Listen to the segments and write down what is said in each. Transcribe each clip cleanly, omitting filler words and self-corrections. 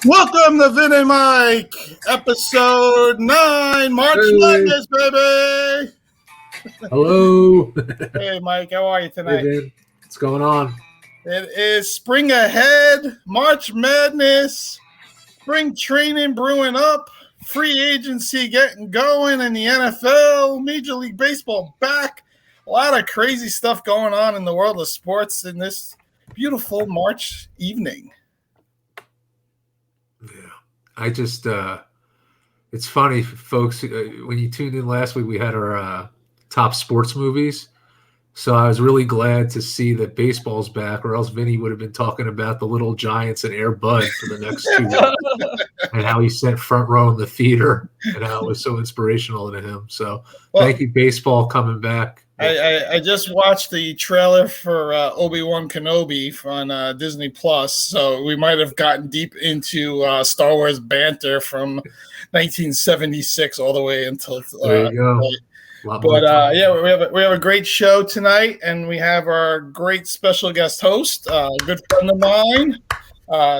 Welcome to Vin and Mike, episode 9, March Madness, baby. Hello. Hey, Mike, how are you tonight? Hey, Vin. What's going on? It is spring ahead, March Madness, spring training brewing up, free agency getting going in the NFL, Major League Baseball back. A lot of crazy stuff going on in the world of sports in this beautiful March evening. Yeah, I just it's funny, folks. When you tuned in last week, we had our top sports movies. So I was really glad to see that baseball's back, or else Vinny would have been talking about the Little Giants and Air Bud for the next 2 weeks and how he sat front row in the theater and how it was so inspirational to him. So thank you, baseball, coming back. I just watched the trailer for Obi-Wan Kenobi on Disney Plus, so we might have gotten deep into Star Wars banter from 1976 all the way until. There you go. But we have a great show tonight, and we have our great special guest host, a good friend of mine,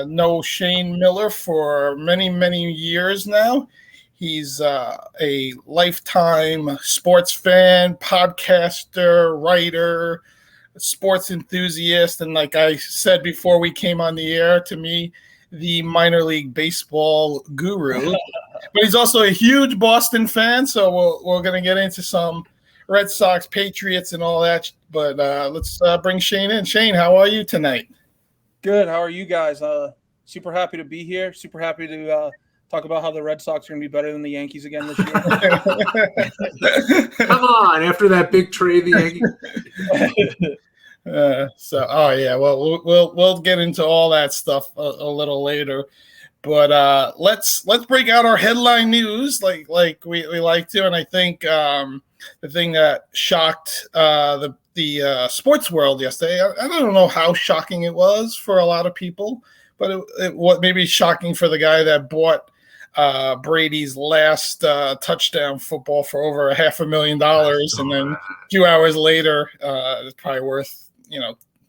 know Shane Miller for many years now. He's a lifetime sports fan, podcaster, writer, sports enthusiast, and like I said before we came on the air, to me, the minor league baseball guru. But he's also a huge Boston fan, so we're going to get into some Red Sox, Patriots, and all that. But let's bring Shane in. Shane, how are you tonight? Good. How are you guys? Super happy to be here. Super happy to talk about how the Red Sox are going to be better than the Yankees again this year. Come on, after that big trade, the Yankees. Well, we'll get into all that stuff a little later. But let's break out our headline news like we like to, and I think the thing that shocked the sports world yesterday, I don't know how shocking it was for a lot of people, but it was maybe shocking for the guy that bought Brady's last touchdown football for over $500,000, and then a few hours later, it's probably worth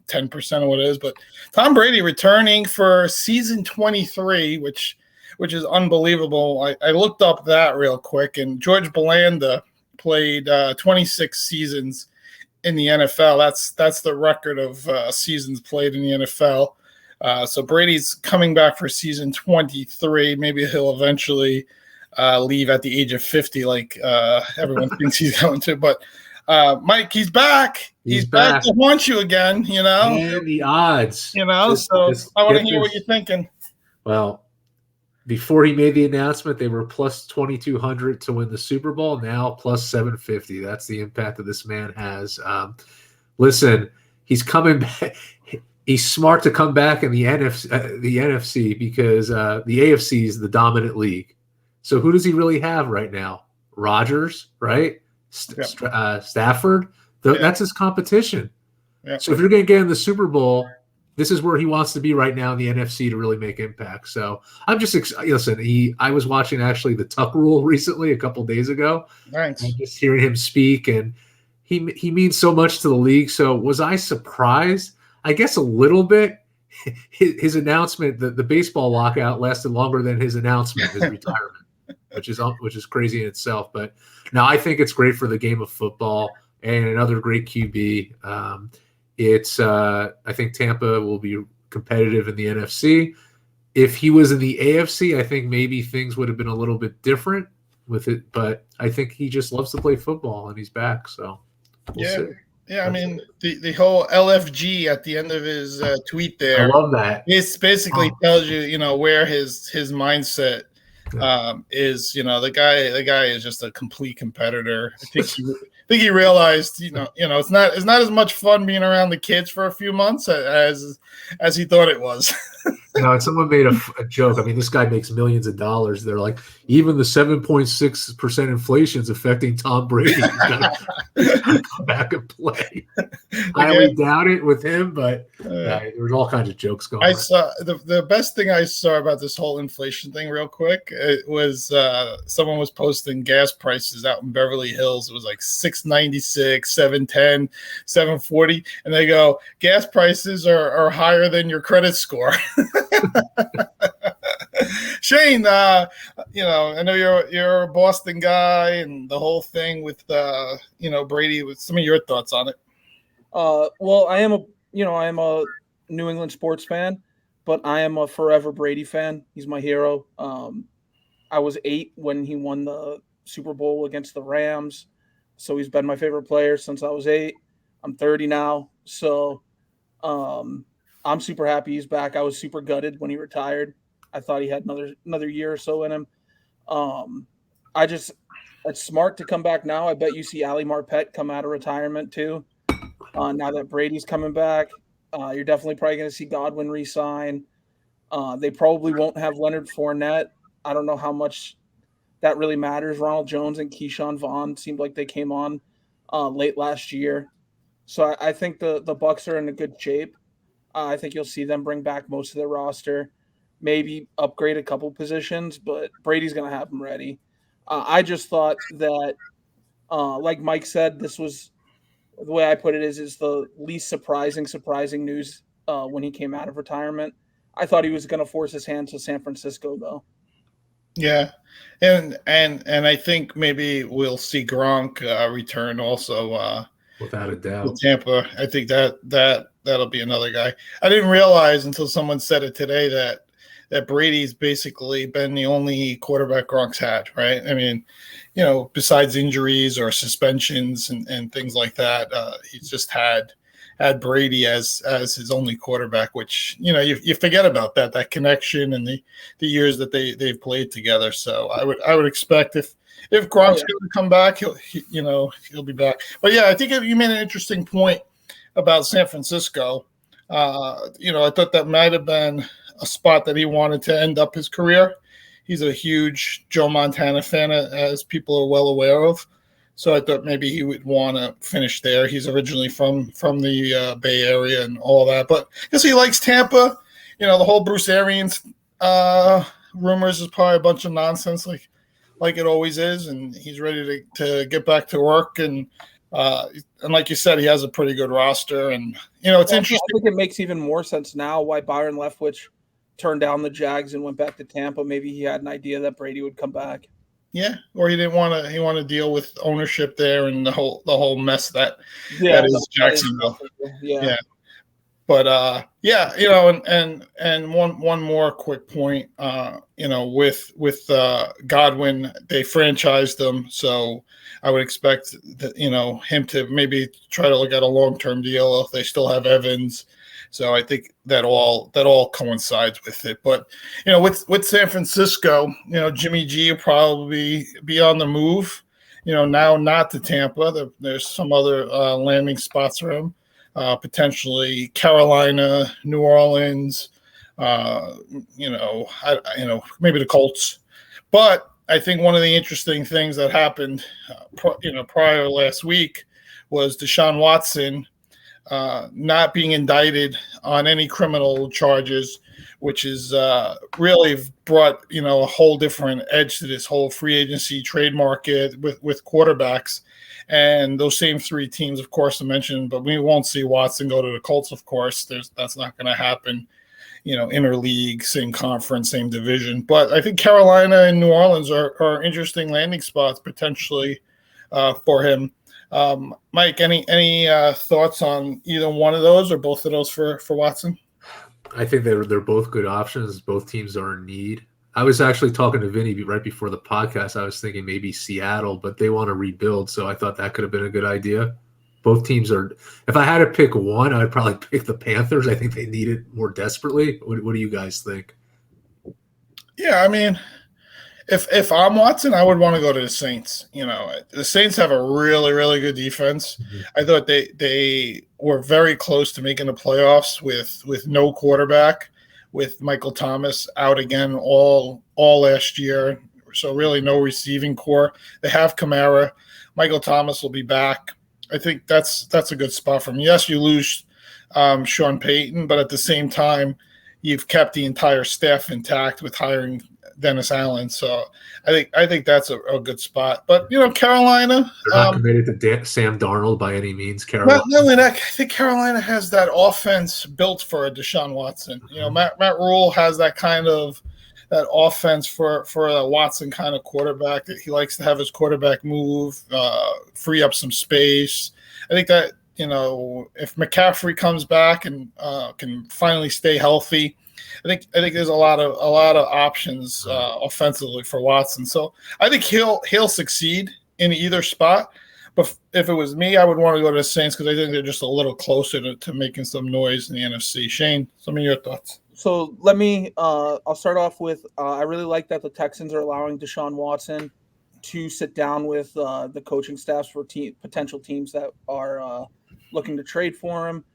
10% of what it is. But Tom Brady returning for season 23, which is unbelievable. I looked up that real quick, and George Belanda played 26 seasons in the NFL. That's the record of seasons played in the NFL. So Brady's coming back for season 23. Maybe he'll eventually leave at the age of 50, like everyone thinks he's going to. But Mike, he's back. He's back to haunt you again, And the odds. So I want to hear what you're thinking. Well, before he made the announcement, they were plus 2,200 to win the Super Bowl. Now plus 750. That's the impact that this man has. Listen, he's coming back. He's smart to come back in the NFC because the AFC is the dominant league. So who does he really have right now? Rodgers, right? Stafford. That's his competition. Yep. So if you're going to get in the Super Bowl, this is where he wants to be right now in the NFC to really make impact. So I'm just listen. I was watching actually the Tuck Rule recently, a couple days ago. Thanks. And just hearing him speak, and he means so much to the league. So was I surprised? I guess a little bit. His announcement, the baseball lockout, lasted longer than his announcement, his retirement, which is crazy in itself. But no, I think it's great for the game of football and another great QB. I think Tampa will be competitive in the NFC. If he was in the AFC, I think maybe things would have been a little bit different with it. But I think he just loves to play football, and he's back. So we'll see. Yeah, I mean, the whole LFG at the end of his tweet there. I love that. It basically tells you, where his mindset is. The guy is just a complete competitor. I think he realized, it's not as much fun being around the kids for a few months as he thought it was. And someone made a joke. I mean, this guy makes millions of dollars. They're like, even the 7.6% inflation is affecting Tom Brady. He's got to come back and play. I highly doubt it with him, but there's all kinds of jokes going on. I saw the best thing I saw about this whole inflation thing real quick. It was someone was posting gas prices out in Beverly Hills. It was like $6.96, $7.10, $7.40. And they go, gas prices are higher than your credit score. Shane, I know you're a Boston guy, and the whole thing with Brady. With some of your thoughts on it. Well, I am a New England sports fan, but I am a forever Brady fan. He's my hero. I was 8 when he won the Super Bowl against the Rams, so he's been my favorite player since I was 8. I'm 30 now, so I'm super happy he's back. I was super gutted when he retired. I thought he had another year or so in him. It's smart to come back now. I bet you see Ali Marpet come out of retirement too. Now that Brady's coming back, you're definitely probably going to see Godwin re-sign. They probably won't have Leonard Fournette. I don't know how much that really matters. Ronald Jones and Keyshawn Vaughn seemed like they came on late last year. So I think the Bucs are in a good shape. I think you'll see them bring back most of their roster, maybe upgrade a couple positions, but Brady's going to have them ready. I just thought that, like Mike said, this was the way I put it is the least surprising news when he came out of retirement. I thought he was going to force his hand to San Francisco, though. Yeah, and I think maybe we'll see Gronk return also. Without a doubt, with Tampa. I think that'll be another guy. I didn't realize until someone said it today that Brady's basically been the only quarterback Gronk's had, right? I mean, besides injuries or suspensions and things like that, he's just had Brady as his only quarterback, which you forget about that connection and the years that they've played together. So I would expect if Gronk's going to come back, he'll be back. But yeah, I think you made an interesting point about San Francisco. I thought that might have been a spot that he wanted to end up his career. He's a huge Joe Montana fan, as people are well aware of. So I thought maybe he would want to finish there. He's originally from the Bay Area and all that. But I guess he likes Tampa. The whole Bruce Arians rumors is probably a bunch of nonsense, like it always is. And he's ready to get back to work. And like you said, he has a pretty good roster. And, it's interesting. I think it makes even more sense now why Byron Leftwich turned down the Jags and went back to Tampa. Maybe he had an idea that Brady would come back. Yeah, or he didn't want to. He wanted to deal with ownership there and the whole mess that is Jacksonville. Yeah. But and one more quick point. With Godwin, they franchised him, so I would expect that him to maybe try to look at a long-term deal if they still have Evans. So I think that all coincides with it. But with San Francisco, Jimmy G will probably be on the move. Now not to Tampa. There's some other landing spots for him. Potentially Carolina, New Orleans. Maybe the Colts. But I think one of the interesting things that happened, prior last week, was DeShaun Watson not being indicted on any criminal charges, which is really brought a whole different edge to this whole free agency trade market with quarterbacks. And those same 3 teams, of course, I mentioned, but we won't see Watson go to the Colts, of course. That's not going to happen. Interleague, same conference, same division. But I think Carolina and New Orleans are interesting landing spots potentially for him. Mike, any thoughts on either one of those or both of those for Watson? I think they're both good options. Both teams are in need. I was actually talking to Vinny right before the podcast. I was thinking maybe Seattle, but they want to rebuild, so I thought that could have been a good idea. Both teams are – if I had to pick one, I'd probably pick the Panthers. I think they need it more desperately. What do you guys think? Yeah, I mean – If I'm Watson, I would want to go to the Saints. The Saints have a really, really good defense. Mm-hmm. I thought they were very close to making the playoffs with no quarterback, with Michael Thomas out again all last year. So really no receiving core. They have Kamara. Michael Thomas will be back. I think that's a good spot for him. Yes, you lose Sean Payton, but at the same time, you've kept the entire staff intact with hiring Dennis Allen. So I think that's a good spot. But, Carolina. They're not committed to Sam Darnold by any means, Carolina. Not only that, I think Carolina has that offense built for a DeShaun Watson. Matt Rule has that kind of that offense for a Watson kind of quarterback. That he likes to have his quarterback move, free up some space. I think that if McCaffrey comes back and can finally stay healthy, I think there's a lot of options offensively for Watson. So I think he'll succeed in either spot. But if it was me, I would want to go to the Saints because I think they're just a little closer to making some noise in the NFC. Shane, some of your thoughts? So let me I'll start off with I really like that the Texans are allowing DeShaun Watson to sit down with the coaching staffs for potential teams that are looking to trade for him.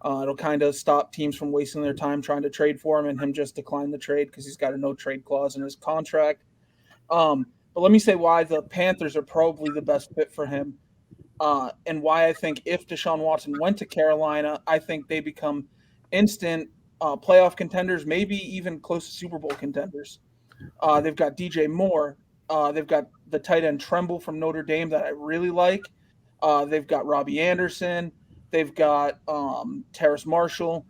It'll kind of stop teams from wasting their time trying to trade for him and him just decline the trade because he's got a no-trade clause in his contract. But let me say why the Panthers are probably the best fit for him and why I think if DeShaun Watson went to Carolina, I think they become instant playoff contenders, maybe even close to Super Bowl contenders. They've got DJ Moore. They've got the tight end Tremble from Notre Dame that I really like. They've got Robbie Anderson. They've got Terrace Marshall.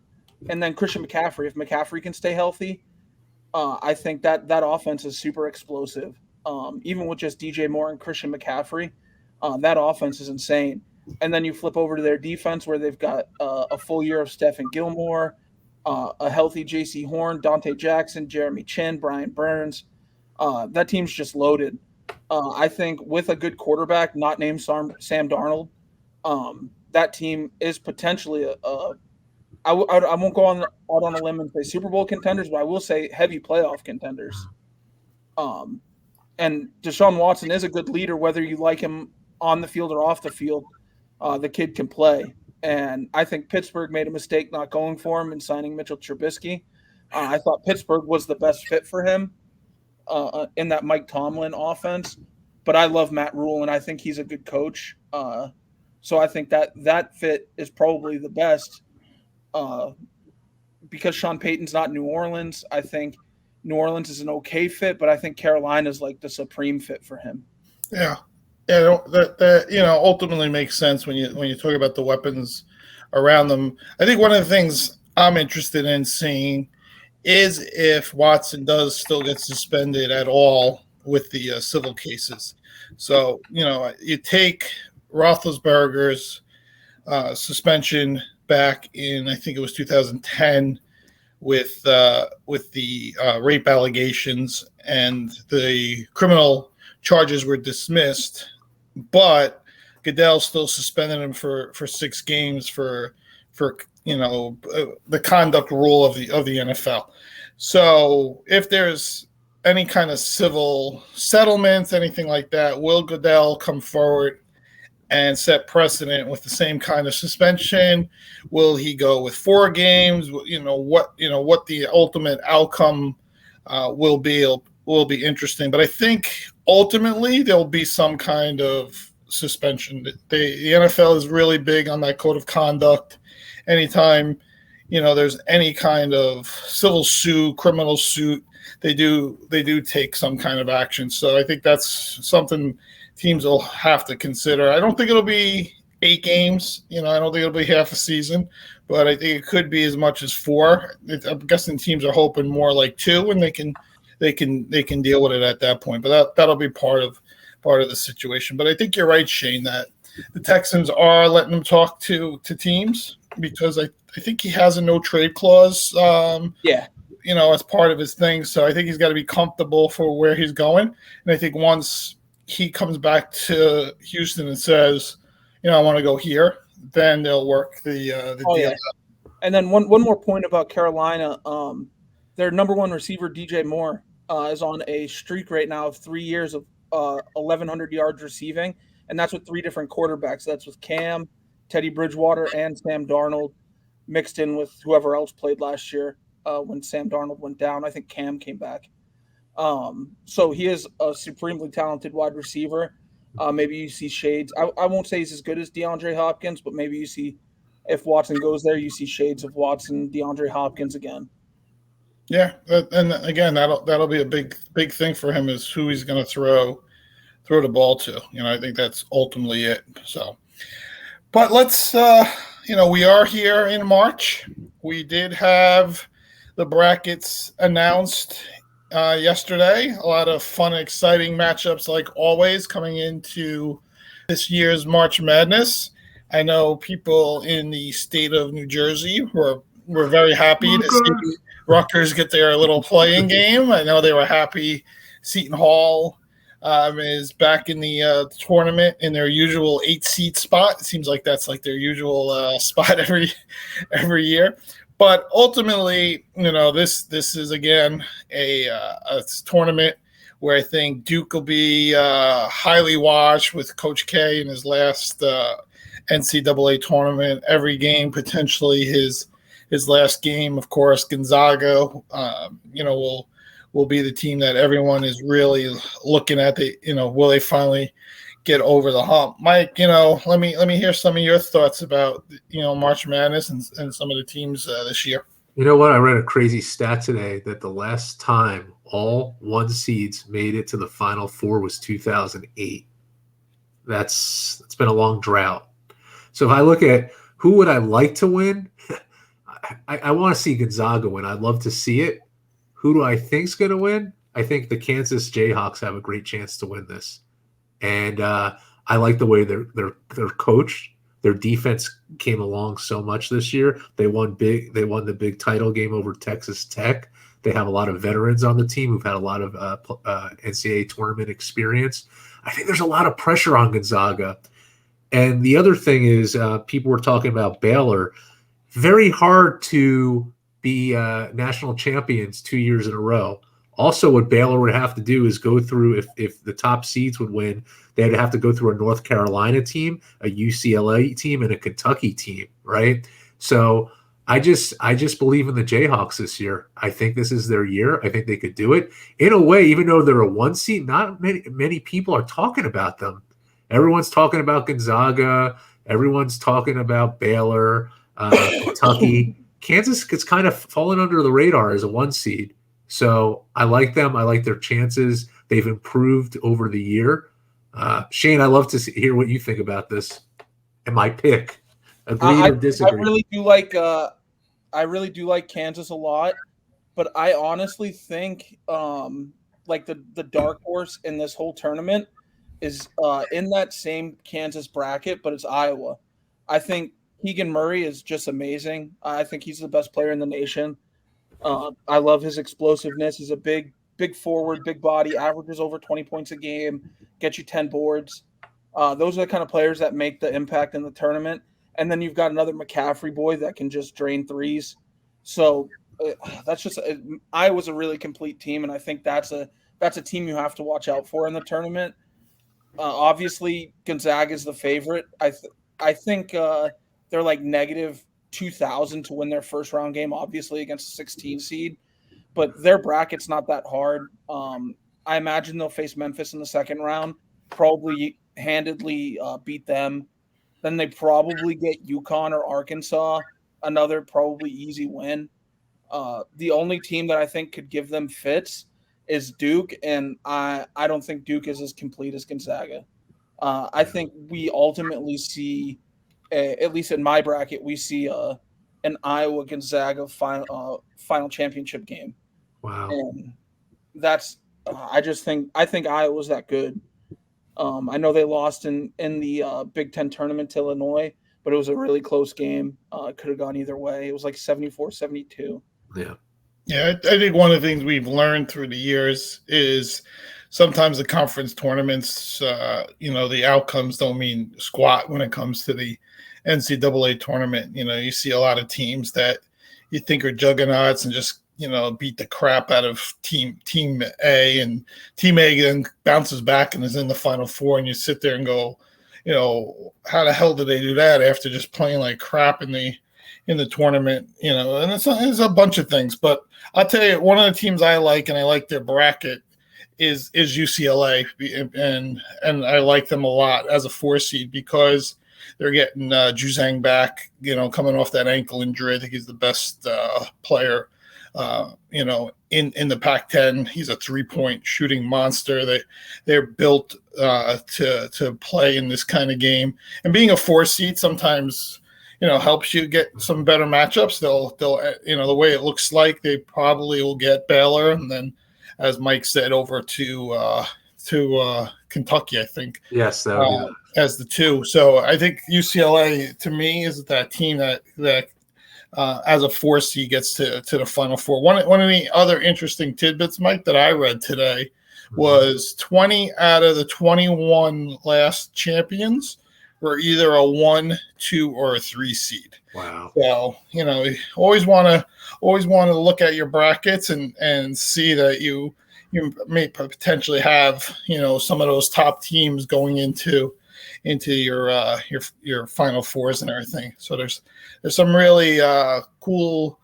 And then Christian McCaffrey. If McCaffrey can stay healthy, I think that offense is super explosive. Even with just DJ Moore and Christian McCaffrey, that offense is insane. And then you flip over to their defense where they've got a full year of Stephen Gilmore, a healthy J.C. Horn, Dante Jackson, Jeremy Chin, Brian Burns. That team's just loaded. I think with a good quarterback, not named Sam Darnold, that team is potentially I won't go out on a limb and say Super Bowl contenders, but I will say heavy playoff contenders. And DeShaun Watson is a good leader, whether you like him on the field or off the field. The kid can play. And I think Pittsburgh made a mistake not going for him and signing Mitchell Trubisky. I thought Pittsburgh was the best fit for him in that Mike Tomlin offense. But I love Matt Rule, and I think he's a good coach. So I think that fit is probably the best because Sean Payton's not New Orleans. I think New Orleans is an okay fit, but I think Carolina is like the supreme fit for him. Yeah. Yeah, that ultimately makes sense when you talk about the weapons around them. I think one of the things I'm interested in seeing is if Watson does still get suspended at all with the civil cases. So you take Roethlisberger's suspension back in I think it was 2010 with the rape allegations, and the criminal charges were dismissed. But Goodell still suspended him for 6 games for the conduct rule of the NFL. So if there's any kind of civil settlements, anything like that, will Goodell come forward and set precedent with the same kind of suspension? Will he go with 4 games? What the ultimate outcome will be interesting. But I think ultimately there'll be some kind of suspension. The NFL is really big on that code of conduct. Anytime there's any kind of civil suit, criminal suit, they do take some kind of action. So I think that's something teams will have to consider. I don't think it'll be 8 games. I don't think it'll be half a season, but I think it could be as much as 4. I'm guessing teams are hoping more like 2, and they can deal with it at that point. But that'll be part of the situation. But I think you're right, Shane, that the Texans are letting him talk to teams because I think he has a no trade clause. As part of his thing. So I think he's got to be comfortable for where he's going. And I think once he comes back to Houston and says, I want to go here, then they'll work the deal. Yeah. And then one more point about Carolina. Their number 1 receiver, DJ Moore, is on a streak right now of 3 years of 1,100 yards receiving. And that's with 3 different quarterbacks. That's with Cam, Teddy Bridgewater, and Sam Darnold mixed in with whoever else played last year when Sam Darnold went down. I think Cam came back. So he is a supremely talented wide receiver. Maybe you see shades. I won't say he's as good as DeAndre Hopkins, but maybe you see, if Watson goes there, you see shades of Watson, DeAndre Hopkins again. Yeah, and again, that'll be a big thing for him is who he's going to throw the ball to. I think that's ultimately it. So, but let's we are here in March. We did have the brackets announced yesterday. A lot of fun, exciting matchups, like always, coming into this year's March Madness. I know people in the state of New Jersey were very happy to see Rutgers get their little playing game. I know they were happy. Seton Hall is back in the tournament in their usual 8-seat spot. It seems like that's like their usual spot every year. But ultimately, this is again a tournament where I think Duke will be highly watched with Coach K in his last NCAA tournament. Every game potentially his last game. Of course, Gonzaga, will be the team that everyone is really looking at. Will they finally get over the hump? Mike, let me hear some of your thoughts about March Madness and some of the teams this year. You know what? I read a crazy stat today that the last time all 1 seeds made it to the Final Four was 2008. It's been a long drought. So if I look at who would I like to win, I want to see Gonzaga win. I'd love to see it. Who do I think's going to win? I think the Kansas Jayhawks have a great chance to win this. And I like the way they're coached. Their defense came along so much this year. They won big. They won the big title game over Texas Tech. They have a lot of veterans on the team who've had a lot of NCAA tournament experience. I think there's a lot of pressure on Gonzaga. And the other thing is people were talking about Baylor. Very hard to be national champions 2 years in a row. Also, what Baylor would have to do is go through, if the top seeds would win, they'd have to go through a North Carolina team, a UCLA team, and a Kentucky team, right? So I just believe in the Jayhawks this year. I think this is their year. I think they could do it. In a way, even though they're a 1 seed, not many people are talking about them. Everyone's talking about Gonzaga. Everyone's talking about Baylor, Kentucky. Kansas gets kind of fallen under the radar as a 1 seed. So I like them. I like their chances. They've improved over the year. Shane, I'd love to hear what you think about this and my pick. Agree or disagree? I really do like Kansas a lot, but I honestly think like the dark horse in this whole tournament is in that same Kansas bracket, but it's Iowa. I think Keegan Murray is just amazing. I think he's the best player in the nation. I love his explosiveness. He's a big forward, big body, averages over 20 points a game, gets you 10 boards. Those are the kind of players that make the impact in the tournament. And then you've got another McCaffrey boy that can just drain threes. So that's just Iowa's a really complete team, and I think that's a team you have to watch out for in the tournament. Obviously, Gonzaga is the favorite. I think they're like negative 2,000 to win their first round game, obviously against a 16 seed, but their bracket's not that hard. I imagine they'll face Memphis in the second round, probably handedly beat them. Then they probably get UConn or Arkansas, another probably easy win. The only team that I think could give them fits is Duke, and I don't think Duke is as complete as Gonzaga. I think we ultimately see, at least in my bracket, we see an Iowa Gonzaga final championship game. Wow, and that's I think Iowa's that good. I know they lost in the Big Ten tournament to Illinois, but it was a really close game. It could have gone either way. It was like 74-72. Yeah. Yeah, I think one of the things we've learned through the years is sometimes the conference tournaments, the outcomes don't mean squat when it comes to the NCAA tournament. You see a lot of teams that you think are juggernauts and just, beat the crap out of team A, and team A then bounces back and is in the Final Four, and you sit there and go, how the hell did they do that after just playing like crap in the tournament? And it's a bunch of things. But I'll tell you, one of the teams I like, and I like their bracket, is UCLA, and I like them a lot as a 4 seed because they're getting Juzang back, coming off that ankle injury. I think he's the best player, in the Pac-10. He's a 3-point shooting monster. They're built to play in this kind of game. And being a 4 seed sometimes, helps you get some better matchups. They'll the way it looks like they probably will get Baylor, and then as Mike said, over to Kentucky, I think. Yes, that would be as the 2. So I think UCLA to me is that team that as a 4 seed gets to the Final Four. One of the other interesting tidbits, Mike, that I read today was 20 out of the 21 last champions were either a 1, 2, or a 3 seed. Wow. So, you always want to look at your brackets and see that you may potentially have, some of those top teams going into your Final Fours and everything. So there's some really cool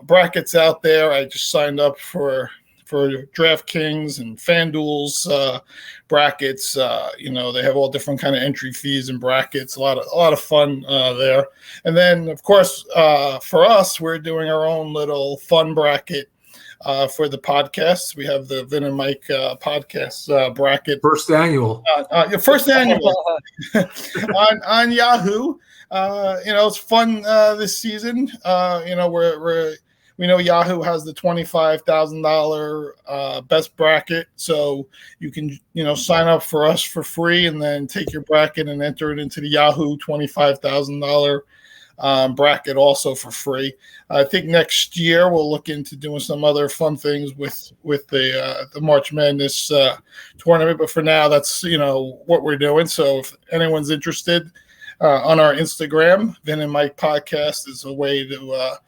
brackets out there. I just signed up for DraftKings and FanDuel's brackets. They have all different kind of entry fees and brackets. A lot of fun there. And then, of course, for us, we're doing our own little fun bracket for the podcast. We have the Vin and Mike podcast bracket. First annual on Yahoo. It's fun this season. We know Yahoo has the $25,000 best bracket, so you can sign up for us for free and then take your bracket and enter it into the Yahoo $25,000 bracket also for free. I think next year we'll look into doing some other fun things with the March Madness tournament, but for now that's what we're doing. So if anyone's interested, on our Instagram, Vin and Mike podcast is a way to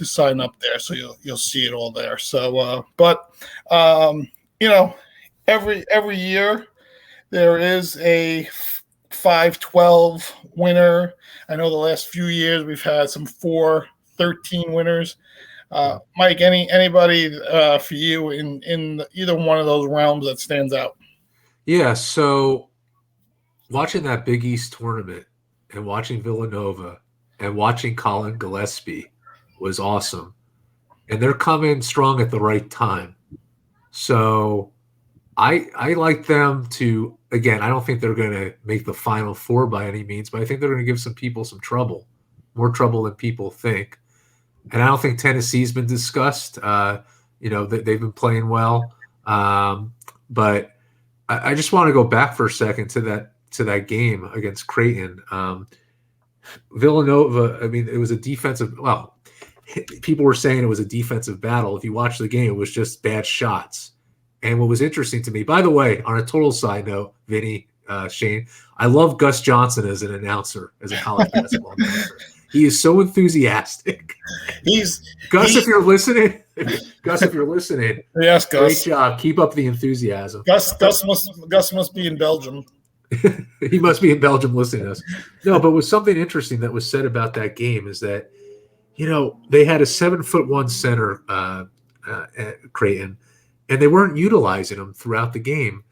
sign up there, so you'll see it all there. So every year there is a 5-12 winner. I know the last few years we've had some 4-13 winners. Mike, anybody for you in either one of those realms that stands out? Yeah, so watching that Big East tournament and watching Villanova and watching Colin Gillespie was awesome. And they're coming strong at the right time. So I like them to, again, I don't think they're going to make the Final Four by any means, but I think they're going to give some people some trouble, more trouble than people think. And I don't think Tennessee's been discussed. They've been playing well. But I just want to go back for a second to that game against Creighton. Villanova, I mean, it was a defensive – well, people were saying it was a defensive battle. If you watch the game, it was just bad shots. And what was interesting to me, by the way, on a total side note, Vinny, Shane, I love Gus Johnson as an announcer, as a college basketball announcer. He is so enthusiastic. Gus, if you're listening, yes, Gus, great job. Keep up the enthusiasm. Gus must be in Belgium. He must be in Belgium listening to us. No, but was something interesting that was said about that game is that, they had a 7'1" center at Creighton, and they weren't utilizing him throughout the game.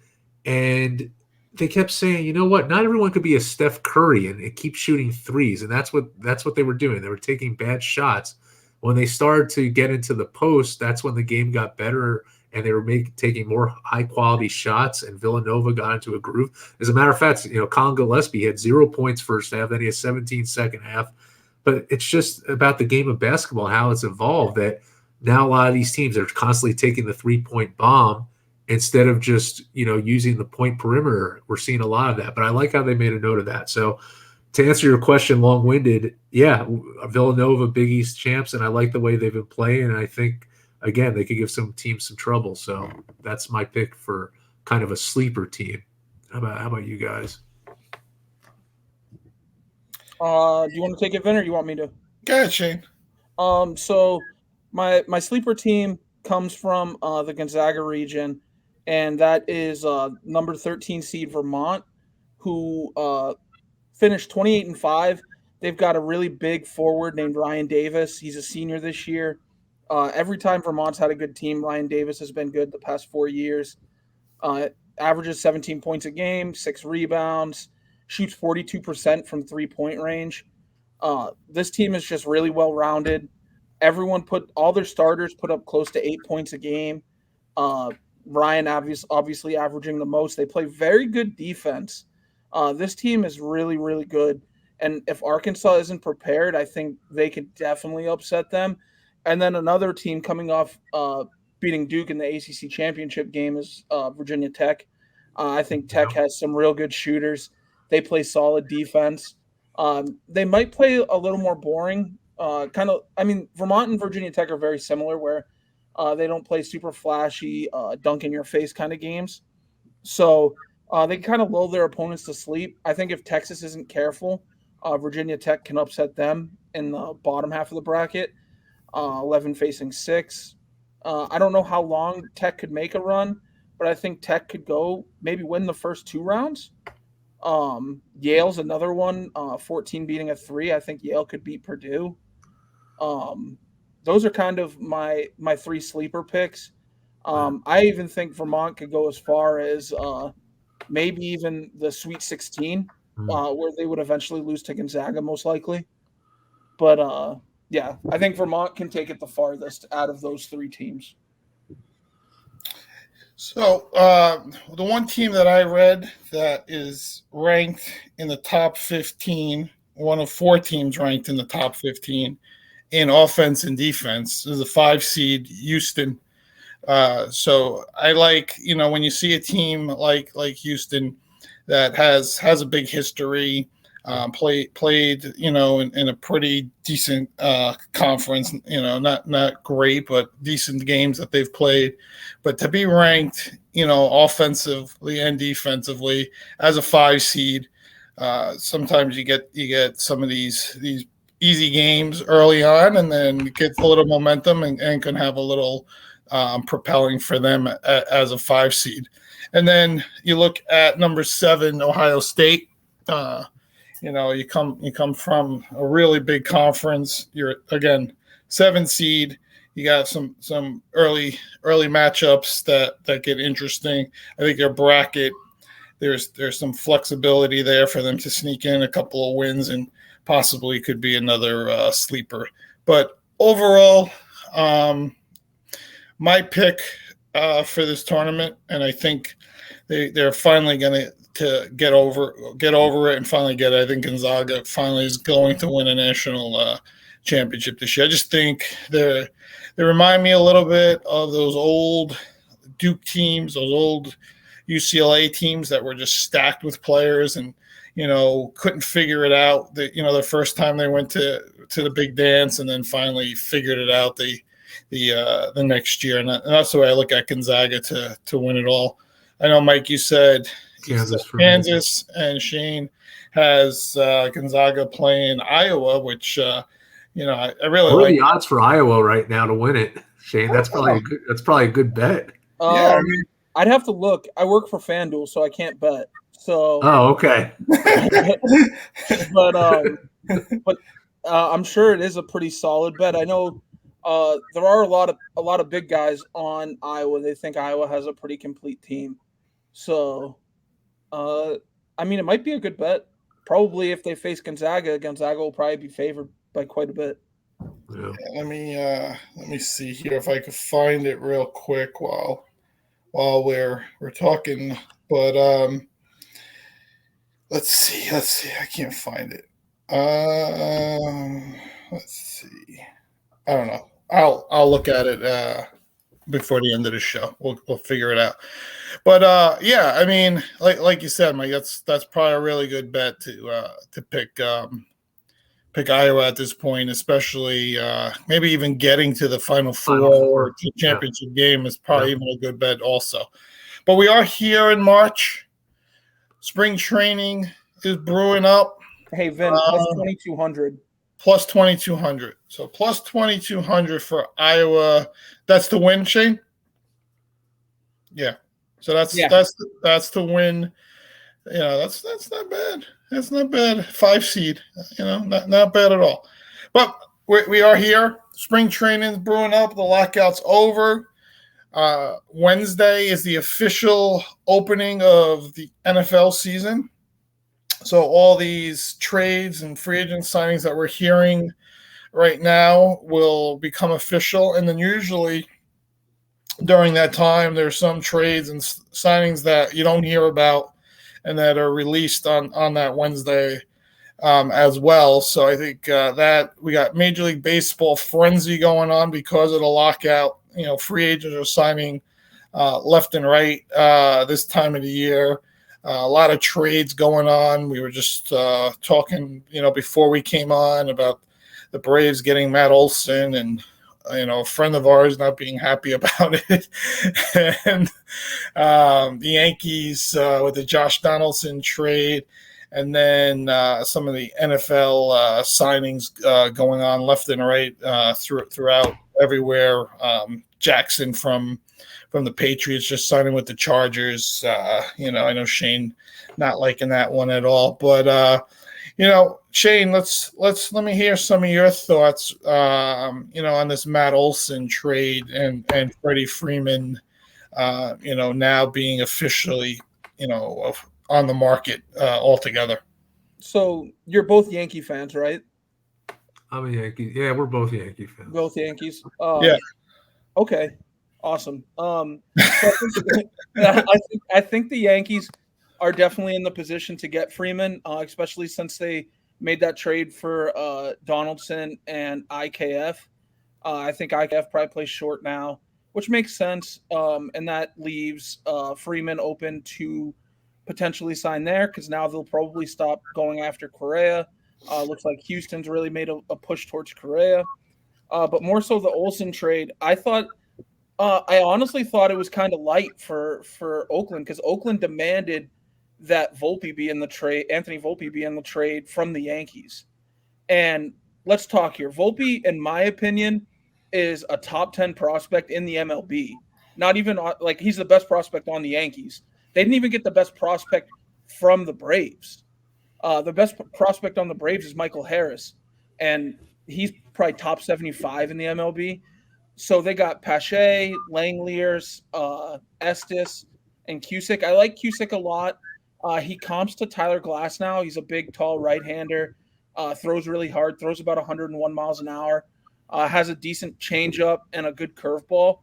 And they kept saying, you know what, not everyone could be a Steph Curry and keep shooting threes. And that's what they were doing. They were taking bad shots. When they started to get into the post, that's when the game got better, and they were taking more high-quality shots, and Villanova got into a groove. As a matter of fact, Colin Gillespie had 0 points first half, then he had 17 second half. But it's just about the game of basketball, how it's evolved, that now a lot of these teams are constantly taking the three-point bomb instead of just, using the point perimeter. We're seeing a lot of that. But I like how they made a note of that. So to answer your question, long-winded, yeah, Villanova, Big East champs, and I like the way they've been playing. And I think, again, they could give some teams some trouble. So that's my pick for kind of a sleeper team. How about you guys? Do you want to take it, Vin, or you want me to? Go ahead, Shane. So my sleeper team comes from the Gonzaga region, and that is number 13 seed Vermont, who finished 28-5. They've got a really big forward named Ryan Davis. He's a senior this year. Every time Vermont's had a good team, Ryan Davis has been good the past 4 years. Averages 17 points a game, 6 rebounds, shoots 42% from three-point range. This team is just really well-rounded. All their starters put up close to 8 points a game. Ryan obviously averaging the most. They play very good defense. This team is really, really good. And if Arkansas isn't prepared, I think they could definitely upset them. And then another team coming off beating Duke in the ACC championship game is Virginia Tech. I think Tech has some real good shooters. They play solid defense. They might play a little more boring. Vermont and Virginia Tech are very similar, where they don't play super flashy, dunk in your face kind of games. So they kind of lull their opponents to sleep. I think if Texas isn't careful, Virginia Tech can upset them in the bottom half of the bracket. 11 facing 6. I don't know how long Tech could make a run, but I think Tech could go maybe win the first 2 rounds. Yale's another one, 14 beating a 3. I think Yale could beat Purdue. Those are kind of my 3 sleeper picks. I even think Vermont could go as far as maybe even the Sweet 16, where they would eventually lose to Gonzaga most likely. But yeah, I think Vermont can take it the farthest out of those 3 teams. So the one team that I read that is ranked in the top 15, one of 4 teams ranked in the top 15 in offense and defense, is a 5 seed Houston. So I like, when you see a team like Houston that has a big history, played in a pretty decent conference, not great, but decent games that they've played. But to be ranked, offensively and defensively as a 5 seed, sometimes you get some of these easy games early on, and then it gets a little momentum and can have a little propelling for them as a 5 seed. And then you look at number 7, Ohio State. You come from a really big conference. You're again 7 seed. You got some early matchups that get interesting. I think their bracket, there's some flexibility there for them to sneak in a couple of wins and possibly could be another sleeper. But overall, my pick for this tournament, and I think they're finally going to get over it and finally get it. I think Gonzaga finally is going to win a national championship this year. I just think they remind me a little bit of those old Duke teams, those old UCLA teams that were just stacked with players and couldn't figure it out. The first time they went to the big dance and then finally figured it out the next year, and that's the way I look at Gonzaga to win it all. I know, Mike, you said Kansas, and Shane has Gonzaga playing Iowa, which I really what like. What are the odds for Iowa right now to win it, Shane? That's probably a good bet. Yeah, I'd have to look. I work for FanDuel, so I can't bet. So okay. but I'm sure it is a pretty solid bet. I know there are a lot of big guys on Iowa. They think Iowa has a pretty complete team. So, it might be a good bet. Probably if they face Gonzaga will probably be favored by quite a bit. Yeah. Let me see here if I could find it real quick while we're talking. But let's see. I can't find it. Let's see. I don't know. I'll look at it before the end of the show. We'll figure it out. But like you said, Mike, that's probably a really good bet to pick Iowa at this point, especially maybe even getting to the Final Four or to championship game is probably even a good bet also. But we are here in March. Spring training is brewing up. Hey, Vin, plus 2,200. Plus 2,200. So plus 2,200 for Iowa. That's the win, Shane? Yeah. So that's the win. That's not bad. That's not bad. 5 seed. Not bad at all. But we are here. Spring training is brewing up. The lockout's over. Wednesday is the official opening of the NFL season. So all these trades and free agent signings that we're hearing right now will become official. And then usually during that time, there's some trades and signings that you don't hear about and that are released on that Wednesday as well. So I think that we got Major League Baseball frenzy going on because of the lockout. free agents are signing left and right this time of the year. A lot of trades going on. We were just talking, before we came on about the Braves getting Matt Olson and, a friend of ours not being happy about it. And the Yankees with the Josh Donaldson trade. And then some of the NFL signings going on left and right throughout everywhere. Jackson from the Patriots just signing with the Chargers. I know Shane not liking that one at all. But, Shane, let me hear some of your thoughts, on this Matt Olson trade and Freddie Freeman, now being officially, on the market altogether. So you're both Yankee fans, right? I'm a Yankee. Yeah, we're both Yankee fans. Both Yankees. Yeah. Okay. Awesome. I think the Yankees are definitely in the position to get Freeman, especially since they made that trade for Donaldson and IKF. I think IKF probably plays short now, which makes sense. And that leaves Freeman open to potentially sign there because now they'll probably stop going after Correa. Looks like Houston's really made a push towards Correa. But more so the Olsen trade, I honestly thought it was kind of light for Oakland because Oakland demanded that Volpe be in the trade, Anthony Volpe be in the trade from the Yankees. And let's talk here. Volpe, in my opinion, is a top 10 prospect in the MLB. Not even like he's the best prospect on the Yankees. They didn't even get the best prospect from the Braves. The best prospect on the Braves is Michael Harris, and he's probably top 75 in the MLB. So they got Pache, Langeliers, Estes, and Cusick. I like Cusick a lot. He comps to Tyler Glass now. He's a big, tall right-hander, throws really hard, throws about 101 miles an hour, has a decent changeup and a good curveball.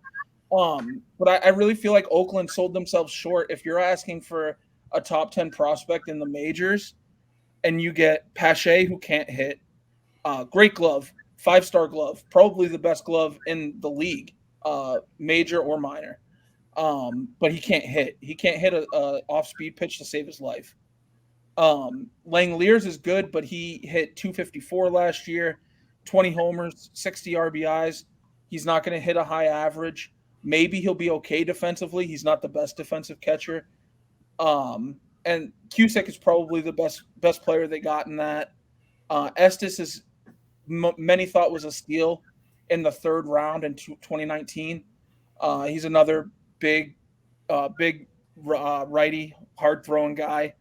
But I really feel like Oakland sold themselves short. If you're asking for a top 10 prospect in the majors and you get Pache, who can't hit, great glove, 5-star glove, probably the best glove in the league, major or minor. But he can't hit. He can't hit a off-speed pitch to save his life. Langeliers is good, but he hit 254 last year, 20 homers, 60 RBIs. He's not going to hit a high average. Maybe he'll be okay defensively. He's not the best defensive catcher. And Cusick is probably the best player they got in that. Estes is many thought was a steal in the third round in 2019. He's another big righty, hard-throwing guy.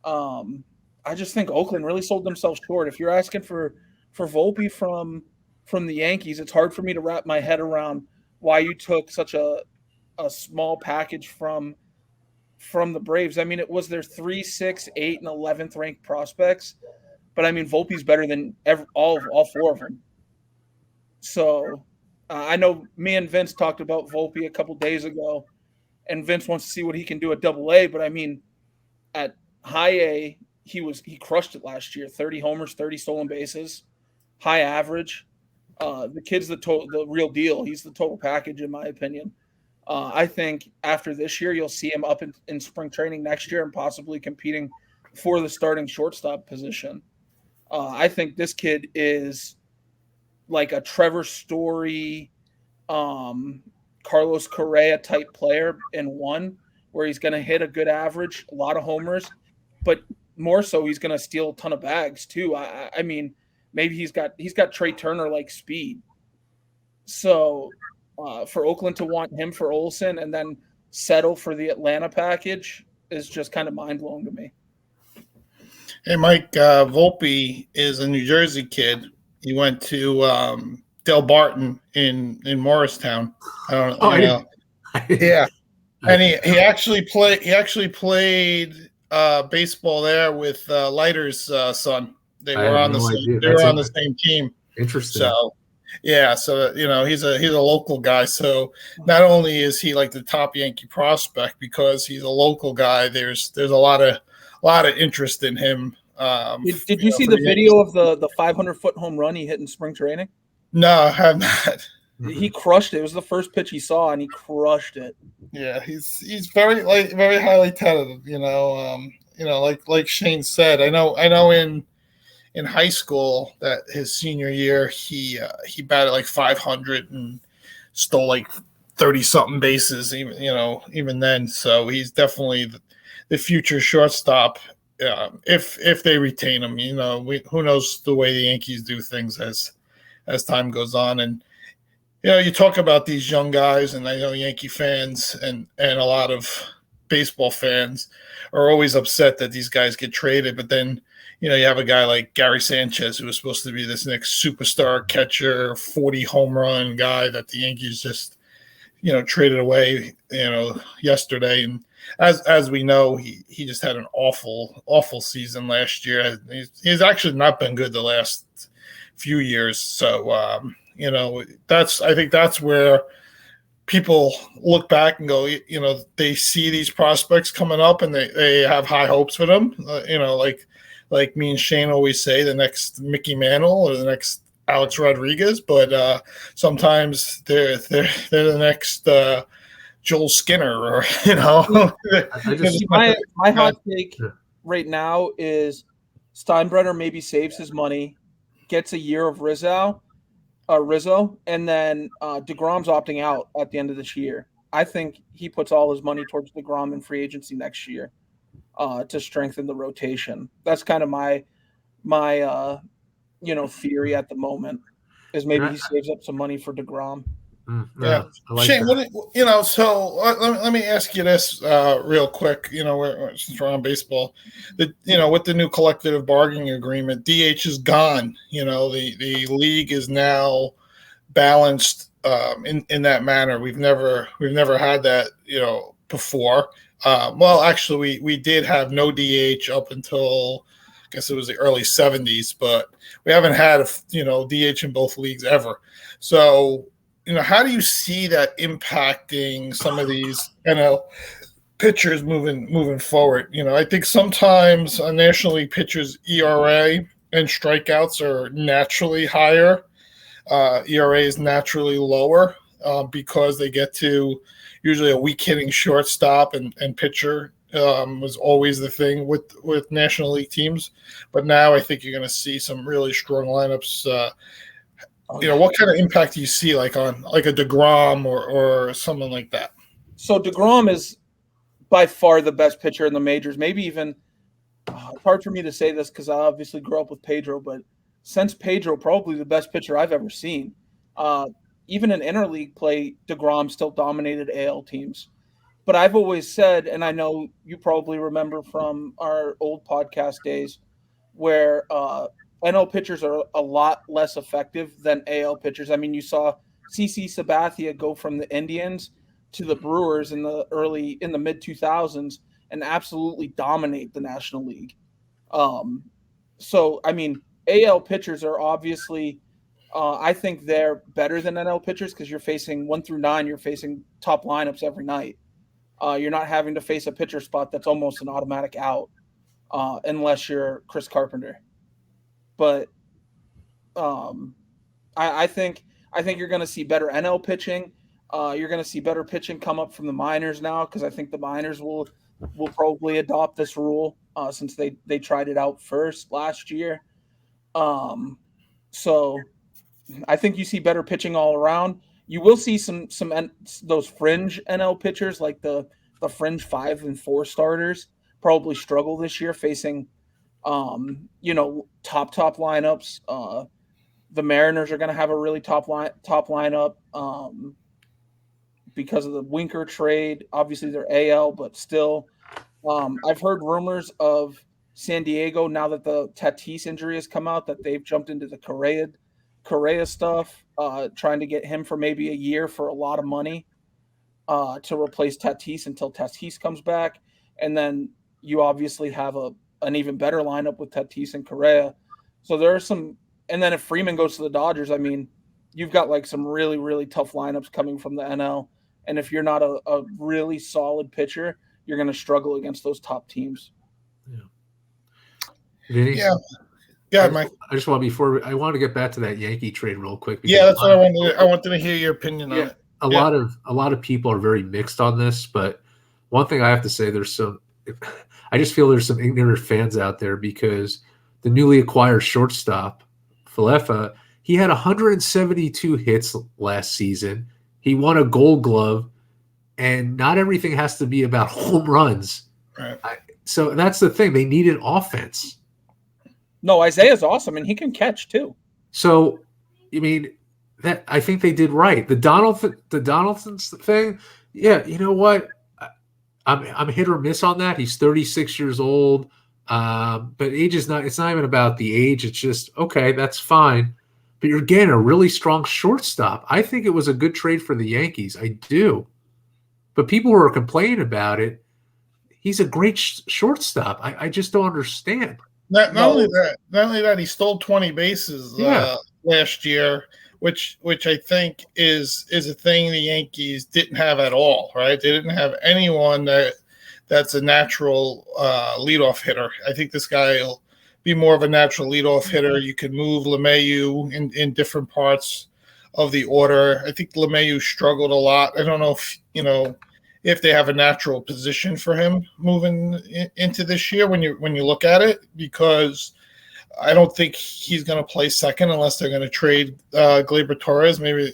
I just think Oakland really sold themselves short. If you're asking for Volpe from the Yankees, it's hard for me to wrap my head around why you took such a small package from the Braves. I mean, it was their 3, 6, 8, and 11th ranked prospects, but I mean, Volpe's better than all 4 of them. So I know me and Vince talked about Volpe a couple days ago, and Vince wants to see what he can do at AA. But I mean, at high A, he crushed it last year. 30 homers, 30 stolen bases, high average. The kid's the real deal. He's the total package, in my opinion. I think after this year, you'll see him up in spring training next year and possibly competing for the starting shortstop position. I think this kid is like a Trevor Story, Carlos Correa type player in one, where he's going to hit a good average, a lot of homers, but more so he's going to steal a ton of bags too. I mean, maybe he's got Trey Turner like speed. So for Oakland to want him for Olsen and then settle for the Atlanta package is just kind of mind blowing to me. Hey, Mike, Volpe is a New Jersey kid. He went to Del Barton in Morristown. I don't know. Yeah, and he actually played baseball there with Leiter's son. They were on the same team. Interesting. So yeah, so he's a local guy. So not only is he like the top Yankee prospect because he's a local guy, there's a lot of interest in him. Did you see the video of the 500-foot home run he hit in spring training? No, I have not. he crushed it. It was the first pitch he saw, and he crushed it. Yeah, he's very highly touted. Like Shane said, I know in high school that his senior year he batted like 500 and stole like 30 something bases, even then. So he's definitely the future shortstop. If they retain him, who knows the way the Yankees do things as time goes on. And you talk about these young guys, and I know Yankee fans and a lot of baseball fans are always upset that these guys get traded. But then, you have a guy like Gary Sanchez, who was supposed to be this next superstar catcher, 40 home run guy that the Yankees just, traded away, yesterday. And as we know, he just had an awful season last year. He's actually not been good the last few years. So, I think that's where people look back and go, they see these prospects coming up and they have high hopes for them. Like me and Shane always say, the next Mickey Mantle or the next Alex Rodriguez, but sometimes they're the next Joel Skinner, or my hot take right now is Steinbrenner maybe saves his money, gets a year of Rizzo, and then DeGrom's opting out at the end of this year. I think he puts all his money towards DeGrom in free agency next year to strengthen the rotation. That's kind of my theory at the moment, is maybe he saves up some money for DeGrom. Yeah, like Shane, so let me ask you this real quick. Since we're on baseball, with the new collective bargaining agreement, DH is gone. The league is now balanced in that manner. We've never had that before. Well, actually, we did have no DH up until I guess it was the early 70s, but we haven't had DH in both leagues ever. So, how do you see that impacting some of these pitchers moving forward? I think sometimes a National League pitcher's ERA and strikeouts are naturally higher. ERA is naturally lower because they get to usually a weak hitting shortstop and pitcher was always the thing with National League teams. But now I think you're going to see some really strong lineups. What kind of impact do you see on a DeGrom or someone like that? So DeGrom is by far the best pitcher in the majors. Maybe even it's hard for me to say this because I obviously grew up with Pedro, but since Pedro, probably the best pitcher I've ever seen. Even in interleague play, DeGrom still dominated AL teams. But I've always said, and I know you probably remember from our old podcast days, where NL pitchers are a lot less effective than AL pitchers. I mean, you saw CC Sabathia go from the Indians to the Brewers in the mid 2000s and absolutely dominate the National League. So, I mean, AL pitchers are obviously, I think they're better than NL pitchers because you're facing 1 through 9, you're facing top lineups every night. You're not having to face a pitcher spot that's almost an automatic out unless you're Chris Carpenter. But I think you're going to see better NL pitching. You're going to see better pitching come up from the minors now because I think the minors will probably adopt this rule since they tried it out first last year. So I think you see better pitching all around. You will see some those fringe NL pitchers like the fringe 5 and 4 starters probably struggle this year facing top lineups. The Mariners are going to have a really top lineup because of the Winker trade. Obviously, they're AL, but still, I've heard rumors of San Diego now that the Tatis injury has come out that they've jumped into the Correa stuff, trying to get him for maybe a year for a lot of money to replace Tatis until Tatis comes back, and then you obviously have an even better lineup with Tatis and Correa. So there are some, and then if Freeman goes to the Dodgers, I mean, you've got some really, really tough lineups coming from the NL. And if you're not a really solid pitcher, you're going to struggle against those top teams. Yeah. Vinny? Yeah, Mike. I just want I want to get back to that Yankee trade real quick. Yeah, that's what I wanted. I wanted to hear your opinion on it. A lot of people are very mixed on this, but one thing I have to say, I just feel there's some ignorant fans out there because the newly acquired shortstop, Falefa, he had 172 hits last season. He won a Gold Glove, and not everything has to be about home runs. Right. So that's the thing. They needed offense. No, Isaiah's awesome, and he can catch too. So, I mean, that I think they did right. The Donaldson thing, yeah. You know what? I'm hit or miss on that. He's 36 years old, but age is not. It's not even about the age. It's just okay. That's fine. But you're getting a really strong shortstop. I think it was a good trade for the Yankees. I do. But people who are complaining about it, he's a great shortstop. I just don't understand. Not only that, he stole 20 bases last year, which I think is a thing the Yankees didn't have at all, right? They didn't have anyone that's a natural leadoff hitter. I think this guy will be more of a natural leadoff hitter. You can move LeMahieu in different parts of the order. I think LeMahieu struggled a lot. I don't know if they have a natural position for him moving into this year when you look at it, because I don't think he's going to play second unless they're going to trade Gleyber Torres. Maybe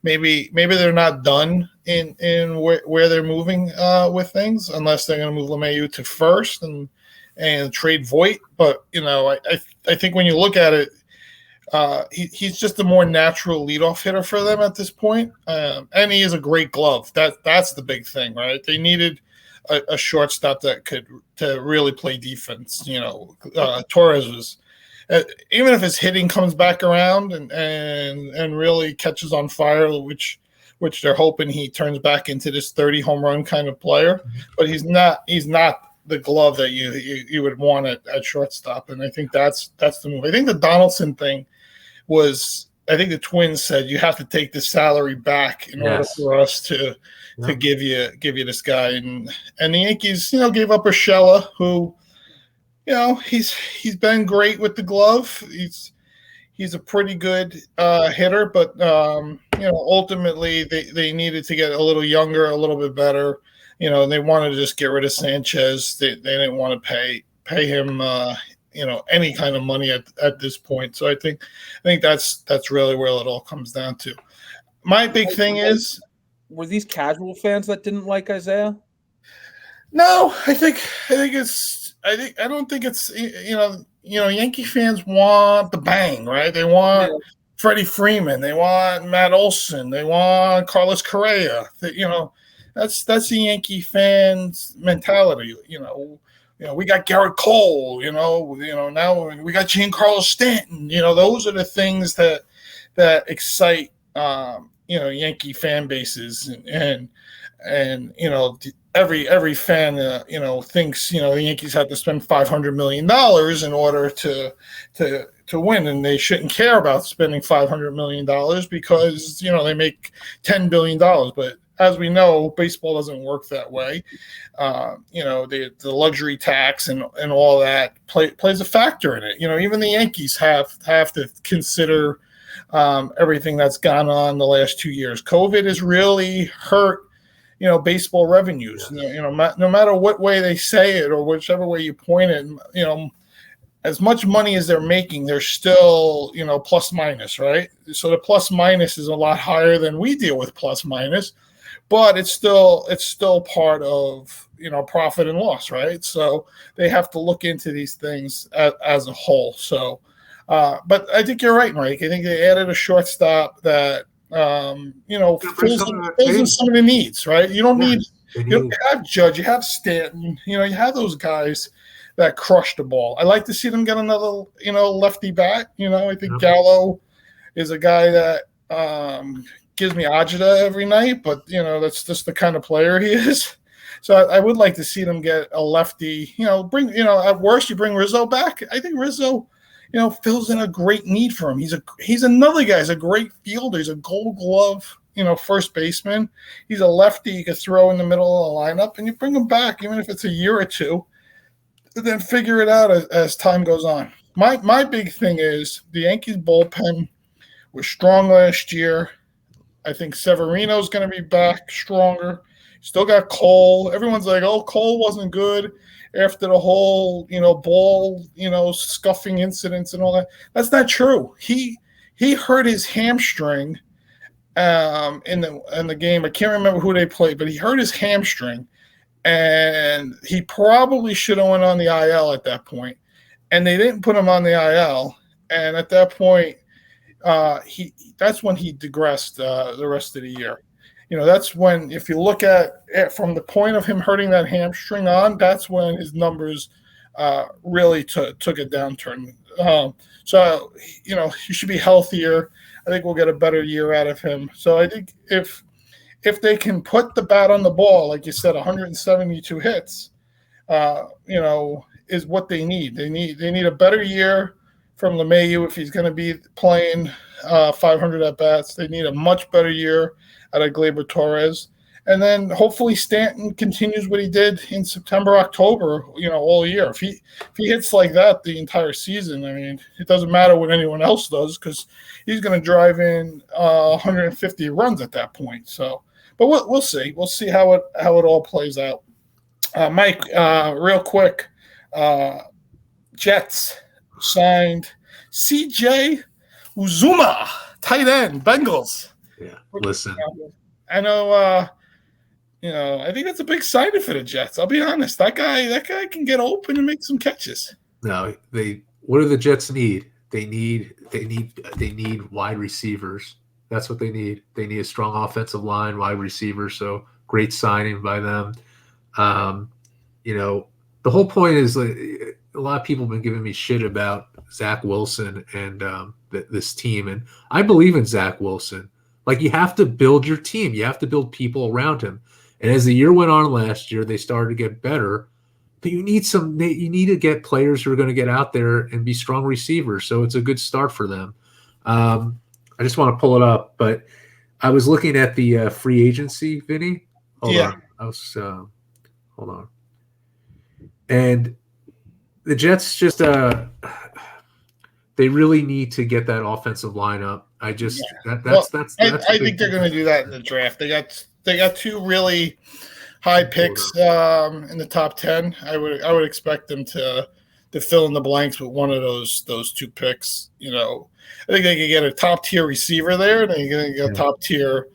they're not done in where they're moving with things unless they're going to move LeMahieu to first and trade Voit. But I think when you look at it, he's just a more natural leadoff hitter for them at this point, and he is a great glove. That's the big thing, right? They needed a shortstop that could to really play defense. Torres was, even if his hitting comes back around and really catches on fire, which they're hoping he turns back into this 30 home run kind of player, but he's not the glove that you would want at shortstop, and I think that's the move. I think the Donaldson thing was, I think the Twins said you have to take the salary back in order for us to give you this guy, and the Yankees gave up Urshela, who he's been great with the glove. He's a pretty good hitter, but ultimately they needed to get a little younger, a little bit better. They wanted to just get rid of Sanchez. They didn't want to pay him any kind of money at this point. So I think that's really where it all comes down to. My big thing is, were these casual fans that didn't like Isaiah? No, I don't think it's Yankee fans want the bang, right? They want Freddie Freeman, they want Matt Olson, they want Carlos Correa. That's the Yankee fans' mentality. We got Garrett Cole. Now we got Giancarlo Stanton. Those are the things that excite Yankee fan bases, and every fan thinks the Yankees have to spend $500 million in order to win, and they shouldn't care about spending $500 million because they make $10 billion, but as we know, baseball doesn't work that way. The luxury tax and all that plays a factor in it. Even the Yankees have to consider everything that's gone on the last 2 years. COVID has really hurt, baseball revenues. No matter what way they say it or whichever way you point it, as much money as they're making, they're still, plus minus, right? So the plus minus is a lot higher than we deal with plus minus. But it's still part of profit and loss, right? So they have to look into these things as a whole. So, but I think you're right, Mike. I think they added a shortstop that fills in some of the needs, right? You don't need you have Judge, you have Stanton, you have those guys that crush the ball. I like to see them get another lefty bat. I think Gallo is a guy that gives me agita every night, but that's just the kind of player he is. So I would like to see them get a lefty. Bring at worst you bring Rizzo back. I think Rizzo, fills in a great need for him. He's another guy. He's a great fielder. He's a Gold Glove, first baseman. He's a lefty you could throw in the middle of the lineup, and you bring him back, even if it's a year or two, and then figure it out as time goes on. My big thing is the Yankees bullpen was strong last year. I think Severino's going to be back stronger. Still got Cole. Everyone's like, oh, Cole wasn't good after the whole, ball, scuffing incidents and all that. That's not true. He hurt his hamstring in the game. I can't remember who they played, but he hurt his hamstring, and he probably should have went on the IL at that point. And they didn't put him on the IL. And at that point, that's when he digressed the rest of the year. That's when, if you look at from the point of him hurting that hamstring on, that's when his numbers really took a downturn. So he should be healthier. I think we'll get a better year out of him. So I think if they can put the bat on the ball, like you said, 172 hits, is what they need. They need a better year from LeMahieu if he's going to be playing 500 at bats. They need a much better year out of Gleyber Torres, and then hopefully Stanton continues what he did in September, October. All year. If he hits like that the entire season, I mean, it doesn't matter what anyone else does because he's going to drive in 150 runs at that point. So, but we'll see. We'll see how it all plays out. Mike, real quick, Jets signed C.J. Uzuma, tight end, Bengals. Yeah, listen. I know. I think that's a big signing for the Jets. I'll be honest. That guy can get open and make some catches. No, what do the Jets need? They need wide receivers. That's what they need. They need a strong offensive line, wide receivers. So great signing by them. The whole point is like, a lot of people have been giving me shit about Zach Wilson and this team, and I believe in Zach Wilson. Like, you have to build your team. You have to build people around him. And as the year went on last year, they started to get better. But you need to get players who are going to get out there and be strong receivers. So it's a good start for them. I just want to pull it up, but I was looking at the free agency, Vinny. Hold on. Hold on. And the Jets just they really need to get that offensive line up. I think they're going to do that in the draft. They got two really high picks in the top 10. I would expect them to fill in the blanks with one of those two picks. I think they could get a top tier receiver there, and they can get a top tier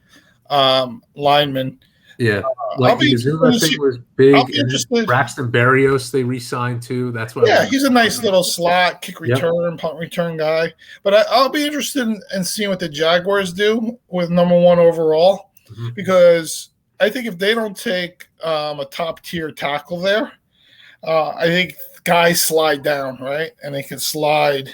lineman. Yeah, the Zuma thing was big. And Braxton Berrios they re-signed too. That's what. Yeah, he's a nice little slot kick return, punt return guy. But I'll be interested in seeing what the Jaguars do with number 1 overall, because I think if they don't take a top tier tackle there, I think guys slide down, right, and they can slide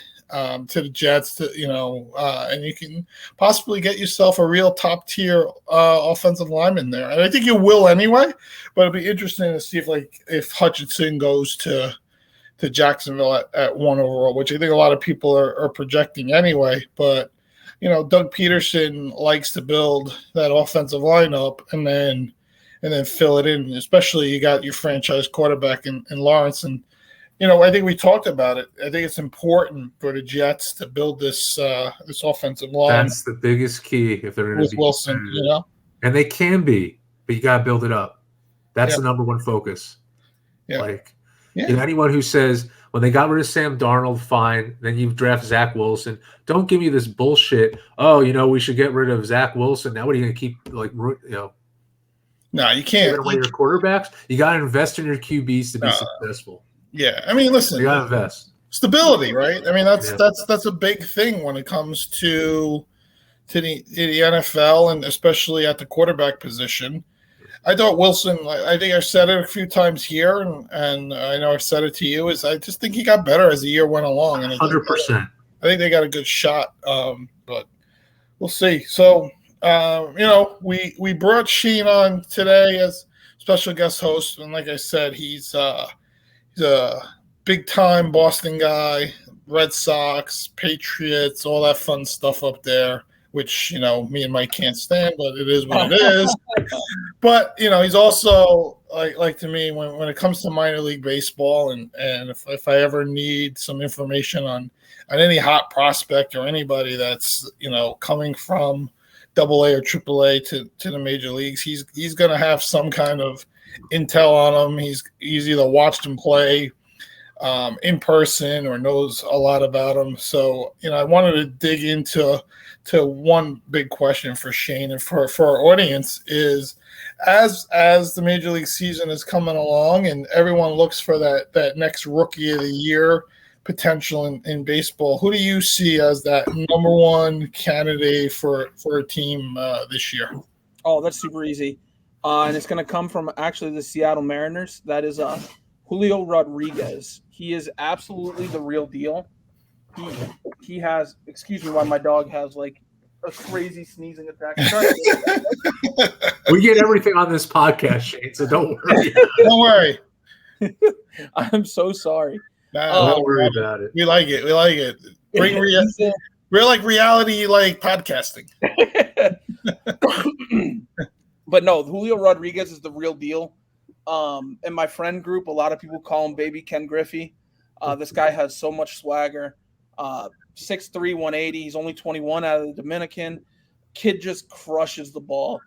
to the Jets, and you can possibly get yourself a real top tier offensive lineman there. And I think you will anyway, but it'll be interesting to see if Hutchinson goes to Jacksonville at 1 overall, which I think a lot of people are projecting anyway. But Doug Peterson likes to build that offensive lineup and then fill it in. Especially you got your franchise quarterback in Lawrence. And I think we talked about it. I think it's important for the Jets to build this offensive line. That's the biggest key if they're going to be Wilson. And they can be, but you got to build it up. That's the number 1 focus. Yeah. Anyone who says when they got rid of Sam Darnold, fine. Then you draft Zach Wilson. Don't give me this bullshit. Oh, we should get rid of Zach Wilson. Now what are you going to keep No, you can't. Giving away your quarterbacks. You got to invest in your QBs to be successful. Yeah, I mean, listen, you gotta invest. Stability, right? I mean, that's a big thing when it comes to the NFL, and especially at the quarterback position. I thought Wilson, I think I've said it a few times here, and I know I've said it to you, is I just think he got better as the year went along. And 100%. I think they got a good shot, but we'll see. So, we brought Sheen on today as special guest host, and like I said, he's a big-time Boston guy, Red Sox, Patriots, all that fun stuff up there, which, me and Mike can't stand, but it is what it is. But, he's also like to me, when it comes to minor league baseball, and if I ever need some information on any hot prospect or anybody that's coming from AA or AAA to the major leagues, he's going to have some kind of intel on him. He's either watched him play in person or knows a lot about him. So I wanted to dig into one big question for Shane and for our audience is, as the major league season is coming along and everyone looks for that next rookie of the year potential in baseball, who do you see as that number one candidate for a team this year? Oh, that's super easy. And it's going to come from actually the Seattle Mariners. That is Julio Rodriguez. He is absolutely the real deal. He has, excuse me, while my dog has like a crazy sneezing attack. We get everything on this podcast, Shane, so don't worry. Don't worry. I'm so sorry. Don't worry about it. We like it. We like it. Bring we're like reality, like podcasting. But no, Julio Rodriguez is the real deal. In my friend group, a lot of people call him Baby Ken Griffey. This guy has so much swagger. 6'3", 180. He's only 21 out of the Dominican. Kid just crushes the ball.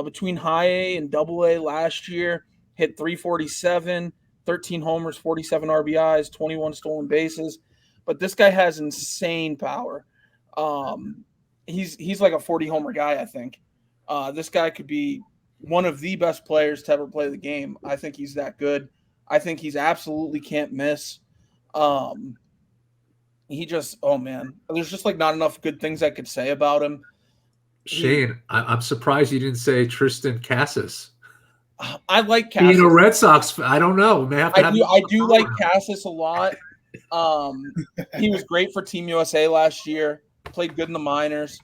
Between high A and double A last year, hit 347, 13 homers, 47 RBIs, 21 stolen bases. But this guy has insane power. He's like a 40 homer guy, I think. This guy could be one of the best players to ever play the game. I think he's that good. I think he's absolutely can't miss. He just, oh man, there's just like not enough good things I could say about him. Shane, I'm surprised you didn't say Tristan Casas. I like Casas. Being a Red Sox, I don't know. I do like Casas a lot. He was great for Team USA last year. Played good in the minors.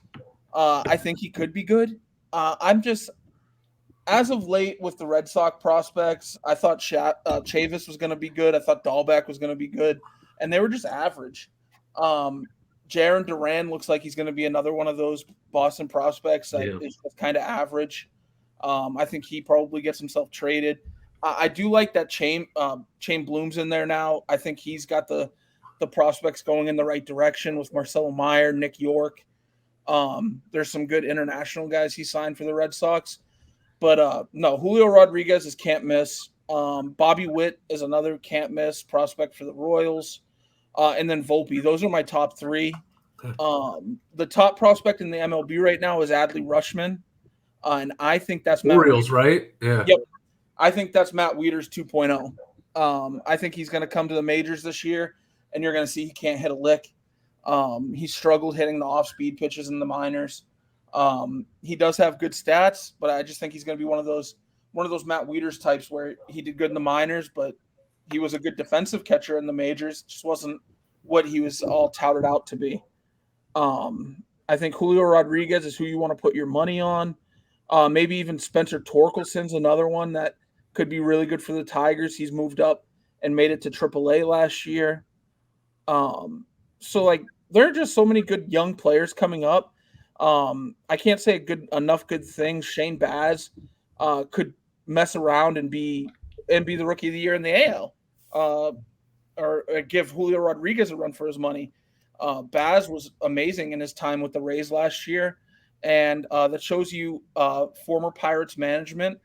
I think he could be good. I'm just, as of late with the Red Sox prospects, I thought Chavis was going to be good. I thought Dahlbeck was going to be good, and they were just average. Jarren Duran looks like he's going to be another one of those Boston prospects that is just kind of average. I think he probably gets himself traded. I do like that Chain Bloom's in there now. I think he's got the prospects going in the right direction with Marcelo Meyer, Nick York. There's some good international guys he signed for the Red Sox. But no, Julio Rodriguez is can't miss. Bobby Witt is another can't miss prospect for the Royals. And then Volpe. Those are my top three. The top prospect in the MLB right now is Adley Rutschman. And I think that's Orioles, right? Yeah. Yep. I think that's Matt Wieters 2.0. I think he's going to come to the majors this year, and you're going to see he can't hit a lick. He struggled hitting the off-speed pitches in the minors. He does have good stats, but I just think he's going to be one of those Matt Wieters types where he did good in the minors, but he was a good defensive catcher in the majors. Just wasn't what he was all touted out to be. I think Julio Rodriguez is who you want to put your money on. Maybe even Spencer Torkelson's another one that could be really good for the Tigers. He's moved up and made it to AAA last year. So like there are just so many good young players coming up. I can't say enough good things. Shane Baz could mess around and be the rookie of the year in the AL. Or give Julio Rodriguez a run for his money. Baz was amazing in his time with the Rays last year. And that shows you former Pirates management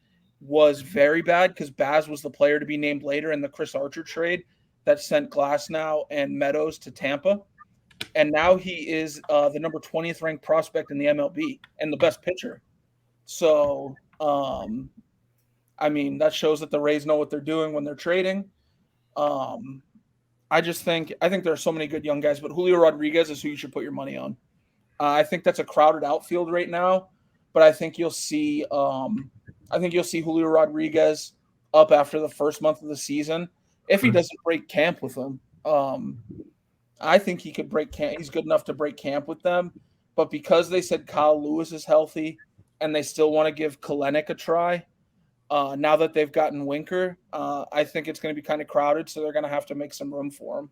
was very bad because Baz was the player to be named later in the Chris Archer trade that sent Glasnow and Meadows to Tampa. And now he is the number 20th ranked prospect in the MLB and the best pitcher. So, I mean, that shows that the Rays know what they're doing when they're trading. I think there are so many good young guys, but Julio Rodriguez is who you should put your money on. I think that's a crowded outfield right now, but I think you'll see Julio Rodriguez up after the first month of the season if he doesn't break camp with them. I think he could break camp. He's good enough to break camp with them, but because they said Kyle Lewis is healthy and they still want to give Kelenic a try, now that they've gotten Winker, I think it's going to be kind of crowded, so they're going to have to make some room for him.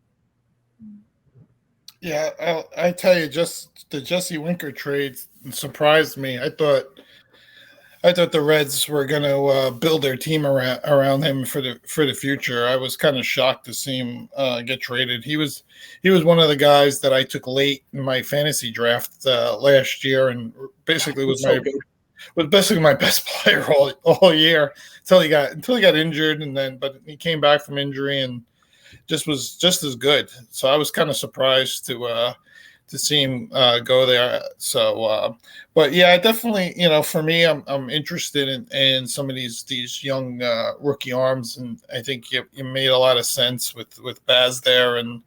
Yeah, I tell you, just the Jesse Winker trade surprised me. I I thought the Reds were going to build their team around him for the future. I was kind of shocked to see him get traded. He was one of the guys that I took late in my fantasy draft last year, and basically was basically my best player all year until he got injured, but he came back from injury and was just as good. So I was kind of surprised to see him go there. So, but yeah, definitely, for me, I'm interested in some of these young rookie arms, and I think you made a lot of sense with Baz there, and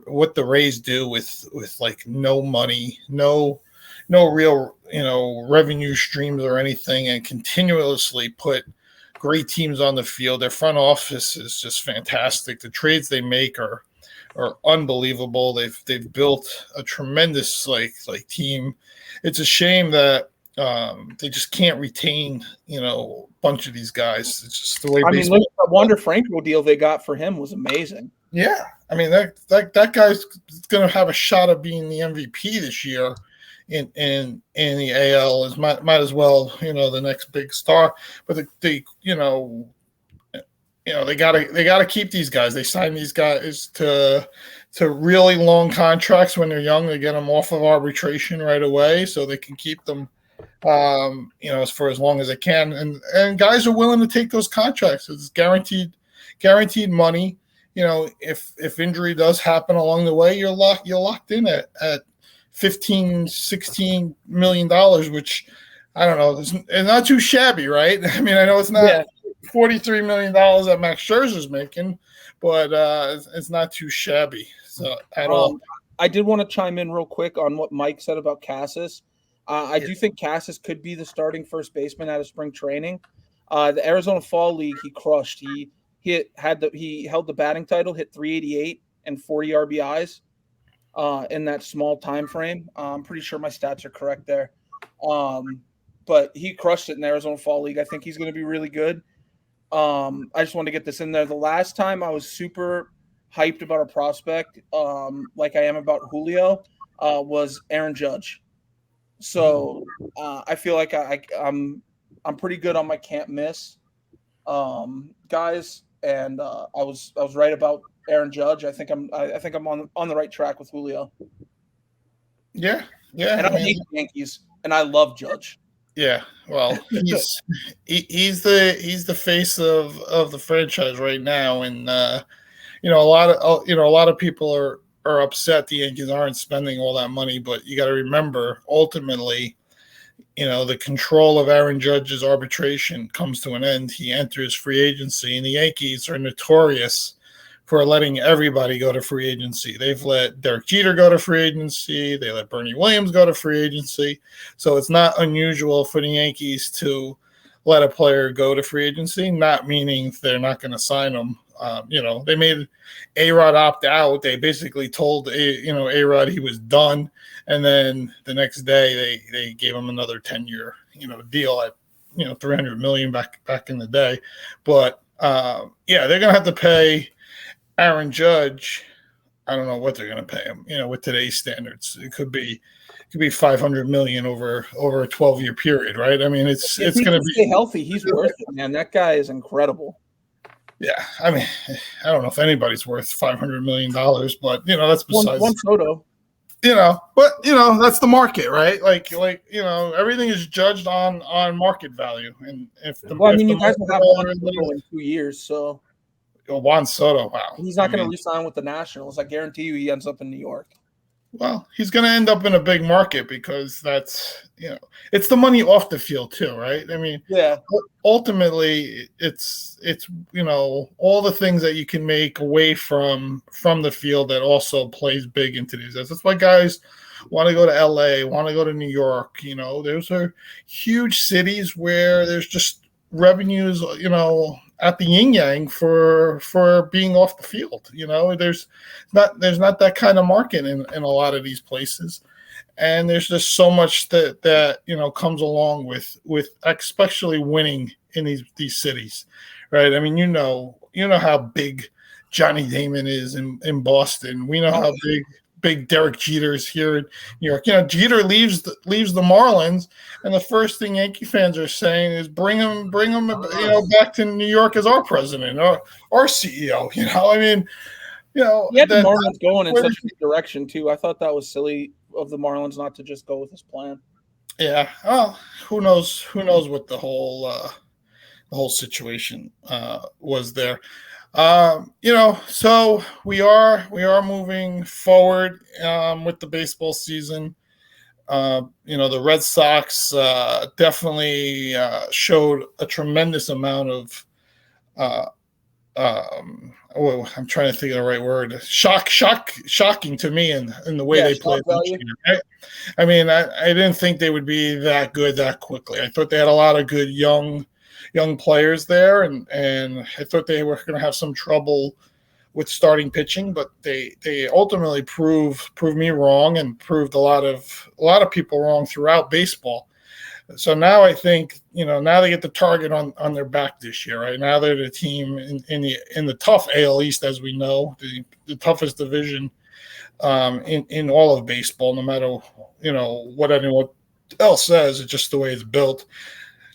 what the Rays do with like no money, no real revenue streams or anything, and continuously put great teams on the field. Their front office is just fantastic. The trades they make are unbelievable. They've built a tremendous like team. It's a shame that they just can't retain a bunch of these guys. It's just the way. I mean, look at the Wander Franco deal they got for him was amazing. Yeah, I mean that guy's going to have a shot of being the MVP this year in the AL. Might as well the next big star. But they gotta keep these guys. They sign these guys to really long contracts when they're young. They get them off of arbitration right away, so they can keep them, for as long as they can. And guys are willing to take those contracts. It's guaranteed money. If injury does happen along the way, you're locked in at $15-16 million, which I don't know. It's not too shabby, right? I mean, I know it's not. Yeah. $43 million that Max Scherzer's making, but it's not too shabby at all. I did want to chime in real quick on what Mike said about Cassis. I do think Cassis could be the starting first baseman out of spring training. The Arizona Fall League, he crushed. He held the batting title, hit 388 and 40 RBIs in that small time frame. I'm pretty sure my stats are correct there. But he crushed it in the Arizona Fall League. I think he's going to be really good. I just want to get this in there. The last time I was super hyped about a prospect, like I am about Julio, was Aaron Judge. So I feel like I'm pretty good on my can't miss guys, and I was right about Aaron Judge. I think I'm on the right track with Julio. Yeah. And I hate the Yankees, and I love Judge. Yeah, well, he's the face of the franchise right now, and a lot of people are upset the Yankees aren't spending all that money, but you got to remember, ultimately, the control of Aaron Judge's arbitration comes to an end. He enters free agency, and the Yankees are notorious for letting everybody go to free agency. They've let Derek Jeter go to free agency. They let Bernie Williams go to free agency. So it's not unusual for the Yankees to let a player go to free agency, not meaning they're not going to sign them. They made A-Rod opt out. They basically told A-Rod he was done. And then the next day they gave him another 10-year, deal at, $300 million back in the day. But they're going to have to pay Aaron Judge. I don't know what they're going to pay him. With today's standards, it could be $500 million over a 12-year period, right? I mean, it's going to be stay healthy. He's worth it, man. That guy is incredible. Yeah, I mean, I don't know if anybody's worth $500 million, but that's besides one photo. But that's the market, right? Like everything is judged on market value, and if the you guys will have Juan Soto in 2 years, so. Juan Soto, wow. He's not going to re-sign with the Nationals. I guarantee you he ends up in New York. Well, he's going to end up in a big market because that's, it's the money off the field too, right? I mean, yeah. Ultimately, it's all the things that you can make away from the field that also plays big into these. That's why guys want to go to LA, want to go to New York. Those are huge cities where there's just revenues, at the yin yang for being off the field. There's not that kind of market in a lot of these places, and there's just so much that comes along with especially winning in these cities, right? I mean, you know how big Johnny Damon is in Boston. We know how big big Derek Jeters here in New York. Jeter leaves the Marlins, and the first thing Yankee fans are saying is bring him, back to New York as our president or our CEO. I mean, he had the Marlins going in such a good direction too. I thought that was silly of the Marlins not to just go with his plan. Yeah. Well, who knows? Who knows what the whole situation was there. So we are moving forward with the baseball season. The Red Sox definitely showed a tremendous amount of I'm trying to think of the right word. Shocking to me in the way they played this year, right? I mean, I didn't think they would be that good that quickly. I thought they had a lot of good young players there, and I thought they were going to have some trouble with starting pitching, but they ultimately proved me wrong and proved a lot of people wrong throughout baseball. So now I think now they get the target on their back this year, right? Now they're the team in the tough AL East, as we know, the toughest division in all of baseball. No matter what anyone else says, it's just the way it's built.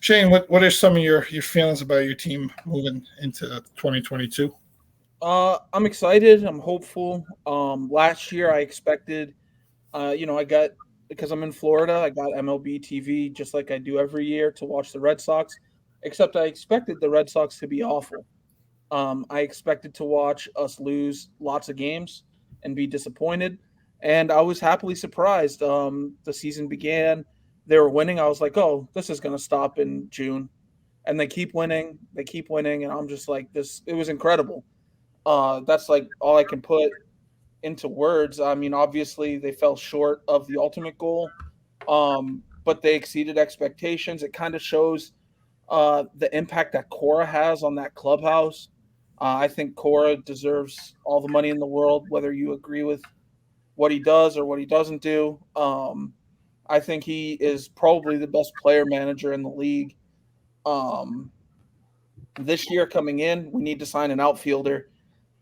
Shane, what are some of your feelings about your team moving into 2022? I'm excited. I'm hopeful. Last year I expected, because I'm in Florida, I got MLB TV just like I do every year to watch the Red Sox, except I expected the Red Sox to be awful. I expected to watch us lose lots of games and be disappointed, and I was happily surprised. The season began. They were winning. I was like, oh, this is going to stop in June. And they keep winning. And I'm just like, this. It was incredible. That's like all I can put into words. I mean, obviously they fell short of the ultimate goal, but they exceeded expectations. It kind of shows the impact that Cora has on that clubhouse. I think Cora deserves all the money in the world, whether you agree with what he does or what he doesn't do. I think he is probably the best player manager in the league. This year coming in, we need to sign an outfielder.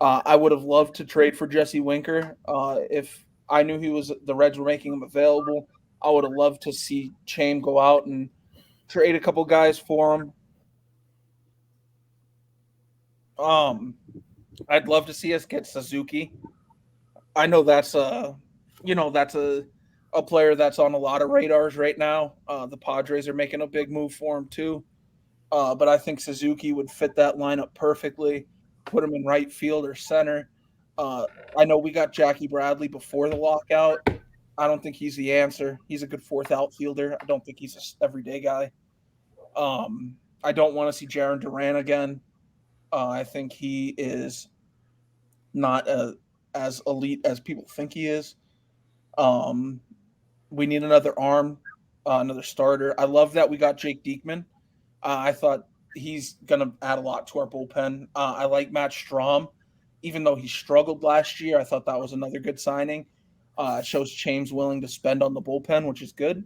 I would have loved to trade for Jesse Winker. If I knew the Reds were making him available, I would have loved to see Chaim go out and trade a couple guys for him. I'd love to see us get Suzuki. I know that's a player that's on a lot of radars right now. The Padres are making a big move for him too. But I think Suzuki would fit that lineup perfectly. Put him in right field or center. I know we got Jackie Bradley before the lockout. I don't think he's the answer. He's a good fourth outfielder. I don't think he's an everyday guy. I don't want to see Jarren Duran again. I think he is not as elite as people think he is. We need another arm, another starter. I love that we got Jake Diekman. I thought he's going to add a lot to our bullpen. I like Matt Strahm. Even though he struggled last year, I thought that was another good signing. It shows Chaim's willing to spend on the bullpen, which is good.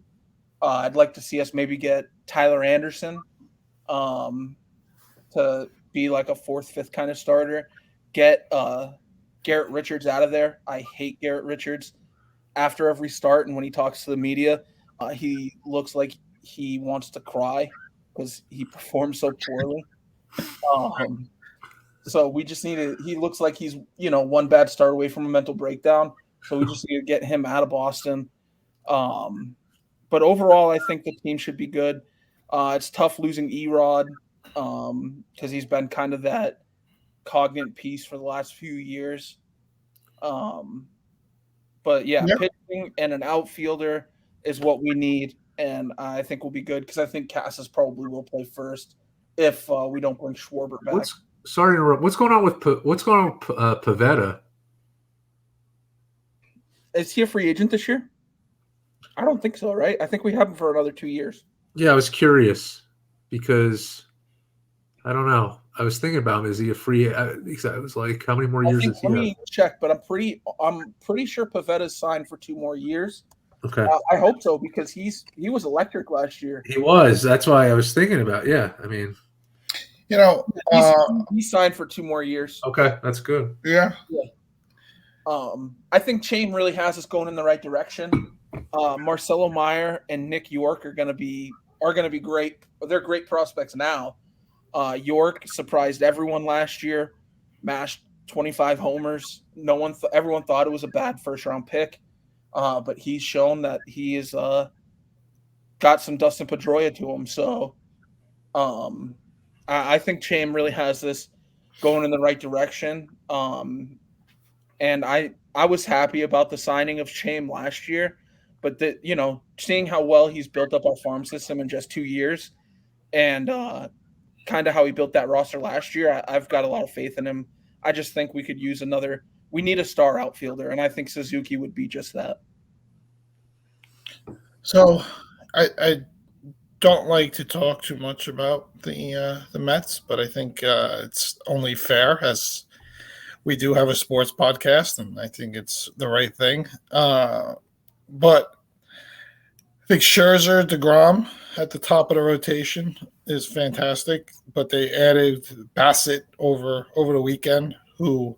I'd like to see us maybe get Tyler Anderson to be like a fourth, fifth kind of starter. Get Garrett Richards out of there. I hate Garrett Richards. After every start and when he talks to the media, he looks like he wants to cry because he performed so poorly. So we just need to – he looks like he's, one bad start away from a mental breakdown. So we just need to get him out of Boston. But overall, I think the team should be good. It's tough losing Erod because he's been kind of that cognate piece for the last few years. But, yeah, yep. Pitching and an outfielder is what we need, and I think we'll be good because I think Casas probably will play first if we don't bring Schwarber back. Sorry to interrupt. What's going on with Pivetta? Is he a free agent this year? I don't think so, right? I think we have him for another 2 years. Yeah, I was curious because I don't know. I was thinking about him. Is he a free? I was like, how many more years does he have? Let me check, but I'm pretty sure Pavetta's signed for 2 more years. Okay. I hope so because he was electric last year. He was. That's why I was thinking about. Yeah, I mean, he signed for 2 more years. Okay, that's good. Yeah. I think Chain really has us going in the right direction. Marcelo Meyer and Nick York are going to be great. They're great prospects now. York surprised everyone last year, mashed 25 homers. Everyone thought it was a bad first round pick, but he's shown that he is got some Dustin Pedroia to him. So I think Chaim really has this going in the right direction. And I was happy about the signing of Chaim last year, but seeing how well he's built up our farm system in just 2 years, and kind of how he built that roster last year, I've got a lot of faith in him. I just think we could use we need a star outfielder, and I think Suzuki would be just that. So I don't like to talk too much about the Mets, but I think it's only fair, as we do have a sports podcast, and I think it's the right thing. But I think Scherzer, DeGrom at the top of the rotation is fantastic, but they added Bassett over the weekend, who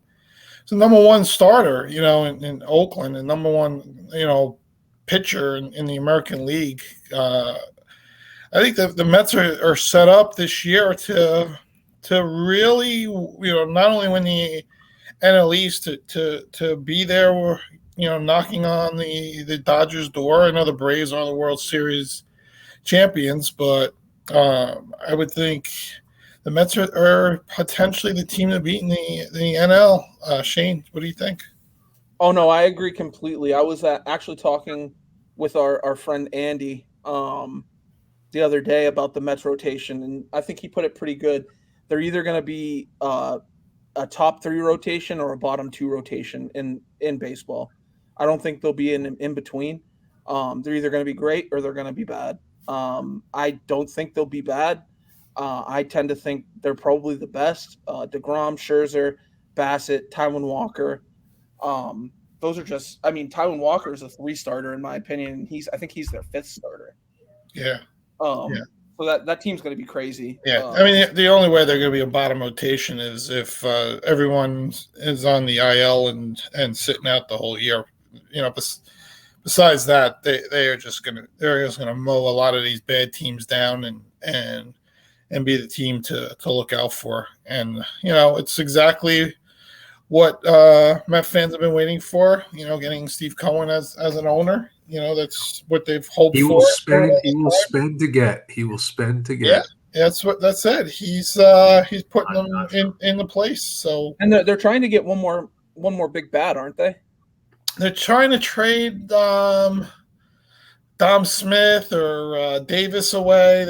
is the number one starter, in Oakland, and number one, pitcher in the American League. I think the Mets are set up this year to really, not only win the NL East, to be there, knocking on the Dodgers' door. I know the Braves are the World Series champions, but I would think the Mets are potentially the team to beat in the NL. Shane, what do you think? Oh, no, I agree completely. I was actually talking with our friend Andy the other day about the Mets rotation, and I think he put it pretty good. They're either going to be a top 3 rotation or a bottom 2 rotation in baseball. I don't think they'll be in between. They're either going to be great or they're going to be bad. I don't think they'll be bad. I tend to think they're probably the best. DeGrom, Scherzer, Bassett, Taijuan Walker. Those are just, Taijuan Walker is a 3 starter in my opinion. I think he's their 5th starter. Yeah. So that team's going to be crazy. Yeah. The only way they're going to be a bottom rotation is if everyone is on the IL and sitting out the whole year. Besides that, they're just going to mow a lot of these bad teams down and be the team to look out for. And it's exactly what Met fans have been waiting for. Getting Steve Cohen as an owner. That's what they've hoped for. He will spend to get. Yeah, that's it. He's putting them in the place. So, and they're trying to get one more big bat, aren't they? They're trying to trade Dom Smith or Davis away. And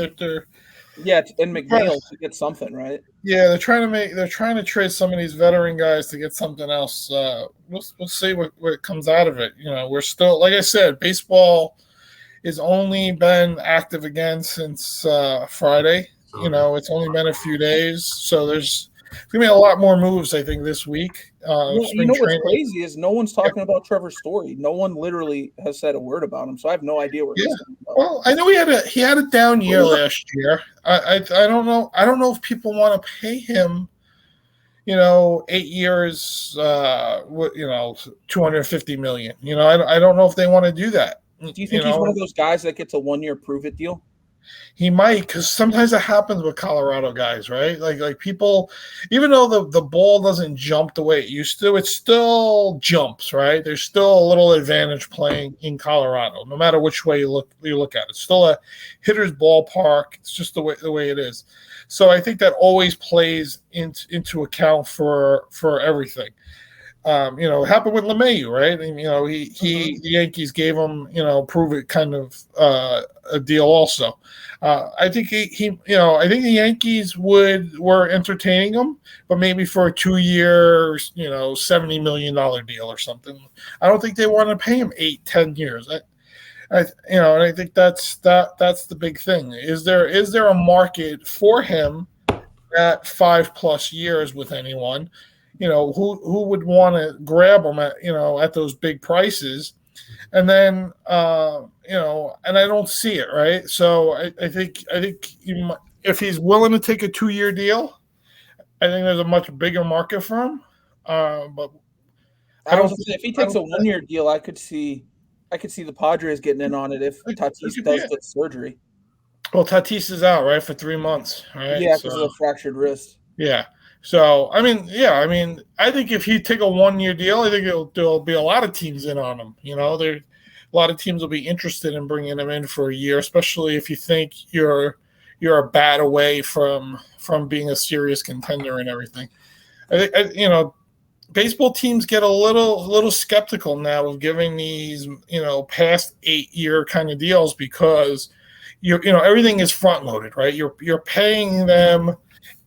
McNeil to get something, right? Yeah, they're trying to trade some of these veteran guys to get something else. We'll see what comes out of it. We're still, like I said, baseball has only been active again since Friday. It's only been a few days, so there's gonna be a lot more moves, I think, this week. What's crazy is no one's talking about Trevor Story. No one literally has said a word about him, so I have no idea where he's going. Well, I know he had a down year last year. I don't know. I don't know if people want to pay him, 8 years, $250 million. I don't know if they want to do that. Do you think he's one of those guys that gets a 1-year prove-it deal? He might, because sometimes it happens with Colorado guys, right? Like people, even though the ball doesn't jump the way it used to, it still jumps, right? There's still a little advantage playing in Colorado, no matter which way you look at it. It's still a hitter's ballpark. It's just the way it is. So I think that always plays into account for everything. It happened with LeMahieu, right? And, the Yankees gave him, prove it kind of a deal also. I think I think the Yankees were entertaining him, but maybe for a 2-year, $70 million deal or something. I don't think they want to pay him 8-10 years. And I think that's the big thing. Is there a market for him at 5+ years with anyone? Who would want to grab them at those big prices, and then and I don't see it, right? So I think if he's willing to take a 2-year deal, I think there's a much bigger market for him. But I was gonna say, if he takes a 1-year deal, I could see the Padres getting in on it if Tatis does get surgery. Well, Tatis is out, right, for 3 months, right? Yeah, because of the fractured wrist. Yeah. So, I mean, I think if he take a 1-year deal, I think there'll be a lot of teams in on him. A lot of teams will be interested in bringing him in for a year, especially if you think you're a bat away from being a serious contender and everything. I think, baseball teams get a little skeptical now of giving these, past 8-year kind of deals because everything is front loaded, right? You're paying them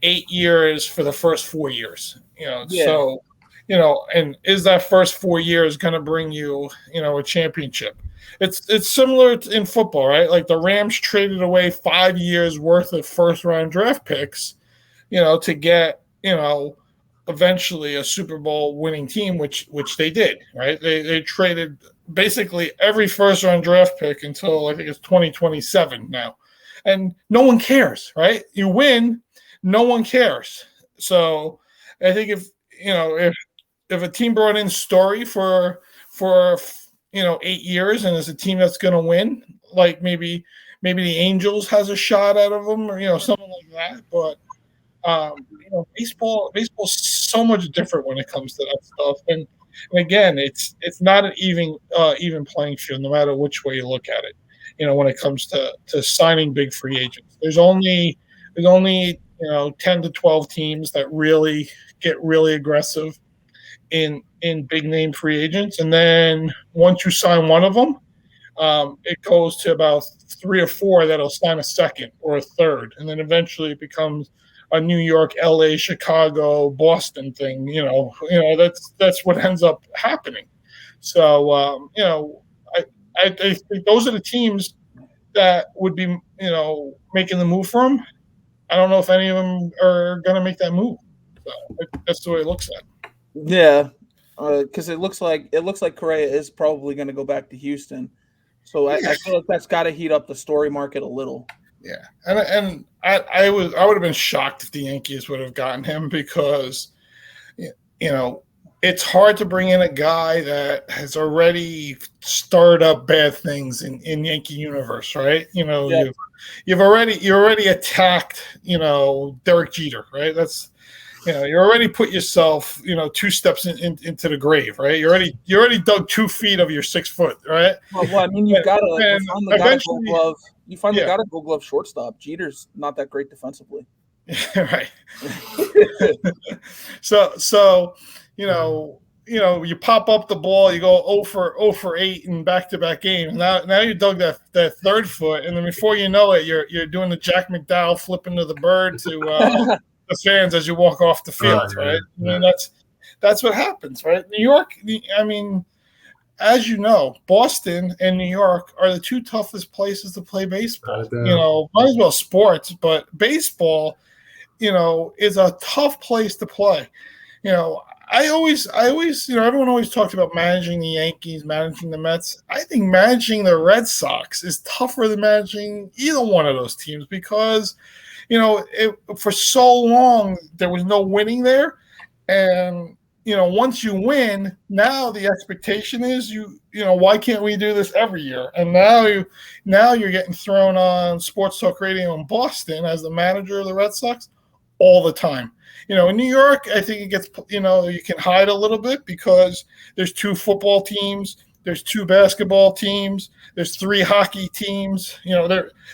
8 years for the first 4 years, So, and is that first 4 years going to bring you, a championship? It's similar in football, right? Like the Rams traded away 5 years worth of first round draft picks, to get, eventually a Super Bowl winning team, which they did, right? They traded basically every first round draft pick until I think it's 2027 now, and no one cares, right? You win. No one cares. So I think if a team brought in Story for 8 years and is a team that's going to win, like maybe the Angels has a shot out of them or something like that. But baseball's so much different when it comes to that stuff. And again, it's not an even playing field no matter which way you look at it. When it comes to signing big free agents, there's only 10 to 12 teams that really get really aggressive in big name free agents. And then once you sign one of them, it goes to about 3 or 4 that'll sign a second or a third. And then eventually it becomes a New York, LA, Chicago, Boston thing. That's what ends up happening. So, I think those are the teams that would be, making the move for him. I don't know if any of them are going to make that move. So that's the way it looks at. Yeah, because it looks like Correa is probably going to go back to Houston. So I feel like that's got to heat up the Story market a little. Yeah, and I would have been shocked if the Yankees would have gotten him because, it's hard to bring in a guy that has already stirred up bad things in Yankee universe, right? You're already attacked, Derek Jeter, right? That's, you already put yourself, 2 steps into the grave, right? You already dug 2 feet of your 6 foot, right? Well, I mean, you finally got a Gold Glove. You finally got a Gold Glove shortstop. Jeter's not that great defensively. Right. So you pop up the ball, you go 0 for 8 in back-to-back games. Now you dug that 3rd foot, and then before you know it, you're doing the Jack McDowell flipping to the bird to the fans as you walk off the field, right? I mean, that's what happens, right? New York, as you know, Boston and New York are the 2 toughest places to play baseball. Might as well sports, but baseball, is a tough place to play. I always, everyone always talks about managing the Yankees, managing the Mets. I think managing the Red Sox is tougher than managing either one of those teams because, for so long there was no winning there, and once you win, now the expectation is why can't we do this every year? And now you're getting thrown on sports talk radio in Boston as the manager of the Red Sox all the time. In New York, I think it gets, you can hide a little bit because there's 2 football teams, there's 2 basketball teams, there's 3 hockey teams,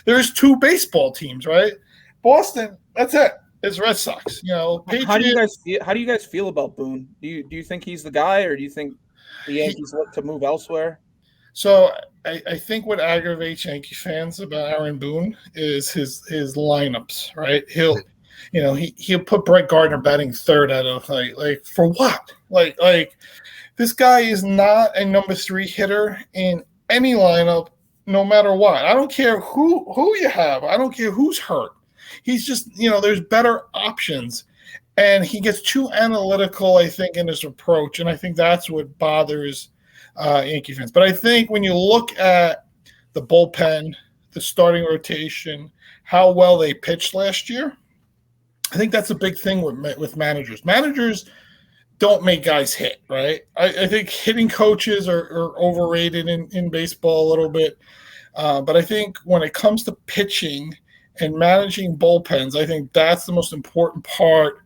there's 2 baseball teams, right? Boston, that's it. It's Red Sox. Patriots. How do you guys feel about Boone? Do you think he's the guy, or do you think the Yankees look to move elsewhere? So I think what aggravates Yankee fans about Aaron Boone is his lineups, right? He'll put Brett Gardner batting 3rd out of like for what? Like this guy is not a number 3 hitter in any lineup, no matter what. I don't care who you have. I don't care who's hurt. He's just, there's better options. And he gets too analytical, I think, in his approach. And I think that's what bothers Yankee fans. But I think when you look at the bullpen, the starting rotation, how well they pitched last year, I think that's a big thing with managers. Managers don't make guys hit, right? I think hitting coaches are overrated in baseball a little bit. But I think when it comes to pitching and managing bullpens, I think that's the most important part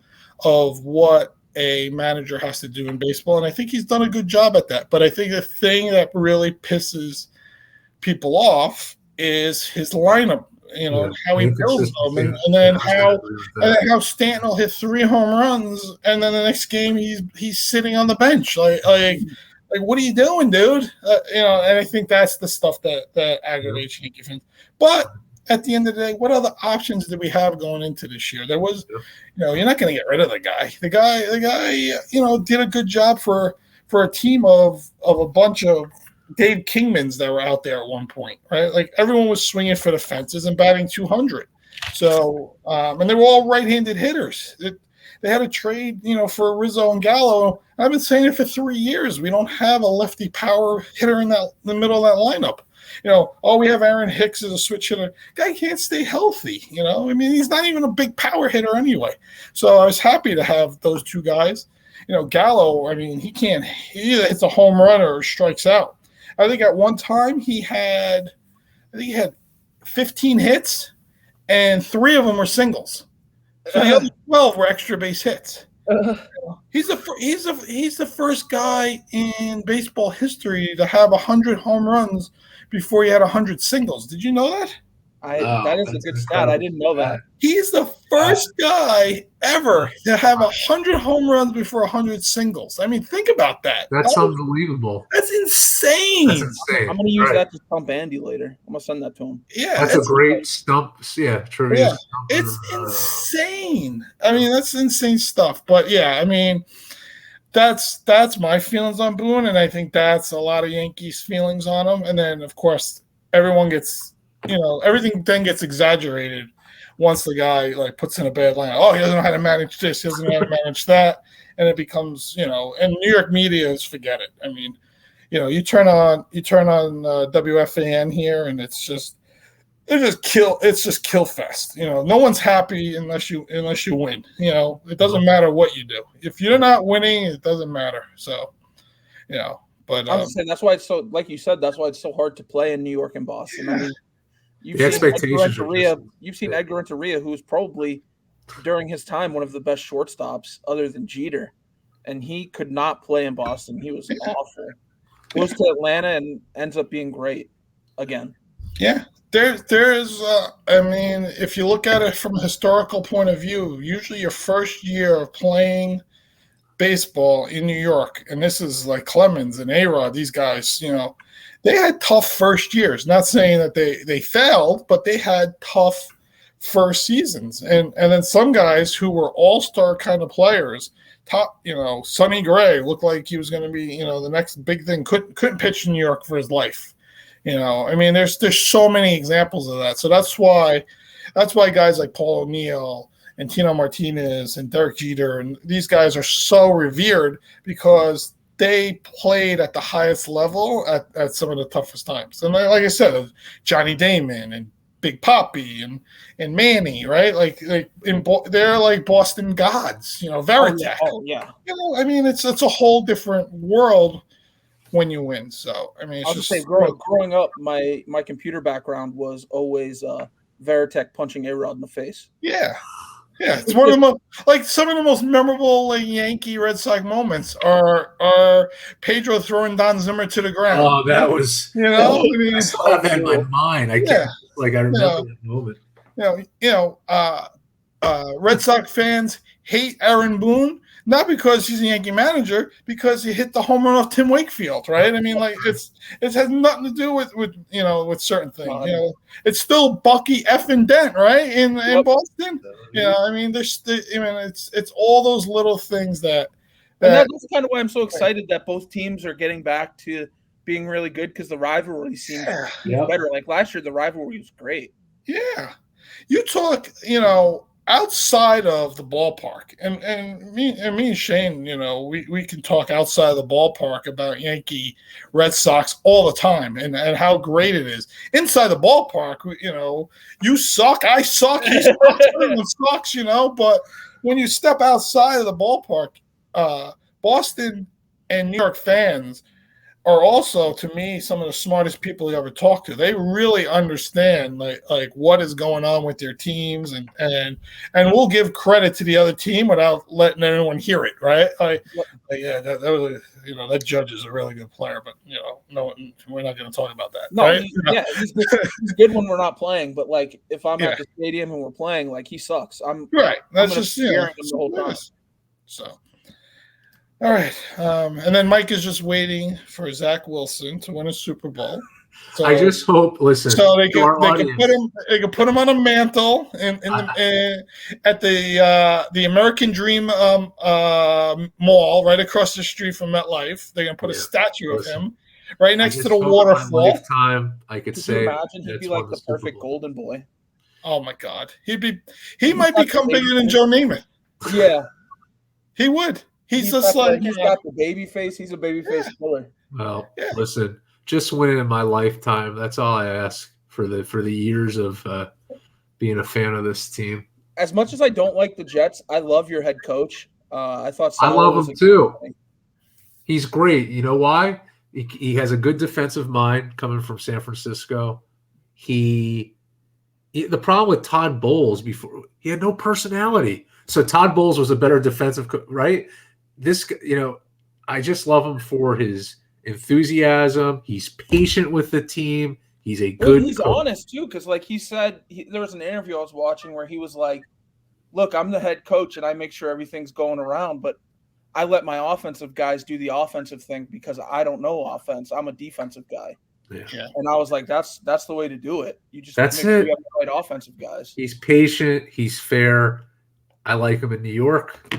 of what a manager has to do in baseball. And I think he's done a good job at that. But I think the thing that really pisses people off is his lineup, how he builds them. And then how Stanton will hit 3 home runs, and then the next game he's sitting on the bench. Like what are you doing, dude? And I think that's the stuff that aggravates Yankee fans. But at the end of the day, what other options did we have going into this year? There was, you're not going to get rid of the guy. The guy, did a good job for a team of a bunch of Dave Kingmans that were out there at one point, right? Like everyone was swinging for the fences and batting 200. So, and they were all right-handed hitters. They had a trade, for Rizzo and Gallo. I've been saying it for 3 years. We don't have a lefty power hitter in the middle of that lineup. We have Aaron Hicks as a switch hitter. Guy can't stay healthy. He's not even a big power hitter anyway. So I was happy to have those two guys. Gallo, he either hits a home run or strikes out. I think at one time he had 15 hits, and 3 of them were singles. So the other 12 were extra base hits. He's the first guy in baseball history to have 100 home runs before he had 100 singles. Did you know that? That is a good stat. I didn't know that. He's the first guy ever to have 100 home runs before 100 singles. Think about that. That's unbelievable. That's insane. I'm going to use that to stump Andy later. I'm going to send that to him. Yeah, that's a great stump. Yeah, trivia. Yeah, it's insane. That's insane stuff. But yeah, that's my feelings on Boone, and I think that's a lot of Yankees' feelings on him. And then, of course, everyone gets. Everything then gets exaggerated once the guy puts in a bad line. Oh, he doesn't know how to manage this. He doesn't know how to manage that. And it becomes, and New York media is forget it. You turn on WFAN here, and it's just kill fest. No one's happy unless you win. It doesn't matter what you do. If you're not winning, it doesn't matter. So, but I'm just saying that's why it's so, like you said, that's why it's so hard to play in New York and Boston. You've seen Edgar Renteria, who's probably during his time one of the best shortstops other than Jeter, and he could not play in Boston. He was awful. Goes to Atlanta and ends up being great again. Yeah, there's if you look at it from a historical point of view, usually your first year of playing baseball in New York, and this is like Clemens and A-Rod, these guys, they had tough first years. Not saying that they failed, but they had tough first seasons. And then some guys who were all-star kind of players, Sonny Gray looked like he was going to be, the next big thing. Couldn't pitch in New York for his life. There's so many examples of that. So that's why guys like Paul O'Neill and Tino Martinez and Derek Jeter and these guys are so revered because they played at the highest level at some of the toughest times. And like I said, Johnny Damon and Big Papi and Manny, right? They're like Boston gods, Veritek. Oh, yeah. It's a whole different world when you win. So, I'll just say growing up, my computer background was always Veritek punching A-Rod in the face. Yeah. Yeah, it's one of the most some of the most memorable Yankee Red Sox moments are Pedro throwing Don Zimmer to the ground. Oh, that was I still have that in my mind. I can't I remember that moment. Red Sox fans hate Aaron Boone not because he's a Yankee manager, because he hit the home run off Tim Wakefield, right? It has nothing to do with certain things. It's still Bucky effing Dent, right? In Boston, it's all those little things that. And that's kind of why I'm so excited that both teams are getting back to being really good because the rivalry seems better. Like last year, the rivalry was great. Yeah, you talk, outside of the ballpark, and me and Shane, we can talk outside of the ballpark about Yankee Red Sox all the time and how great it is. Inside the ballpark, you suck, I suck, he sucks, everyone sucks, but when you step outside of the ballpark, Boston and New York fans are also, to me, some of the smartest people you ever talk to. They really understand like what is going on with their teams, and we'll give credit to the other team without letting anyone hear it, right? Yeah, that was, that Judge is a really good player, but no, we're not going to talk about that. No, right? He's good when we're not playing, but like if I'm at the stadium and we're playing, like he sucks. That's just hearing him the whole time. So. All right, and then Mike is just waiting for Zach Wilson to win a Super Bowl. So, I just hope. Listen, so they could put him on a mantle at the American Dream Mall right across the street from MetLife. They're gonna put a statue of him right next to the waterfall. Lifetime, I could say. Imagine he'd be like the perfect golden boy. Oh my God, he might become bigger than Joe Namath. Yeah, he would. He's got the baby face. He's a baby face killer. Well, listen, just winning in my lifetime. That's all I ask for the years of being a fan of this team. As much as I don't like the Jets, I love your head coach. I love him too. He's great. You know why? He has a good defensive mind coming from San Francisco. The problem with Todd Bowles before, he had no personality. So Todd Bowles was a better defensive right? This, I just love him for his enthusiasm. He's patient with the team. He's a good he's coach. Honest too, because like he said, there was an interview I was watching where he was like, look, I'm the head coach and I make sure everything's going around, but I let my offensive guys do the offensive thing because I don't know offense. I'm a defensive guy. Yeah. And I was like, that's the way to do it. You just make sure you have the right offensive guys. He's patient. He's fair. I like him in New York.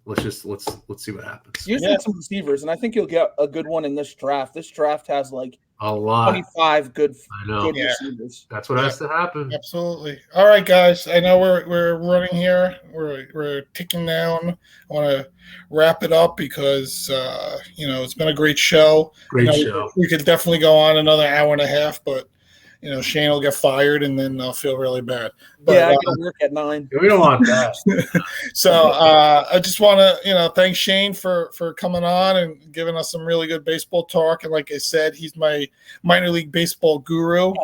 Let's see what happens. You need some receivers, and I think you'll get a good one in this draft. This draft has like a lot, 25 good receivers. That's what has to happen. Absolutely. All right, guys. I know we're running here. We're ticking down. I want to wrap it up because it's been a great show. Show. We could definitely go on another hour and a half, but Shane will get fired, and then I'll feel really bad. But, I got to work at 9. We don't want that. So I just want to, thank Shane for coming on and giving us some really good baseball talk. And like I said, he's my minor league baseball guru.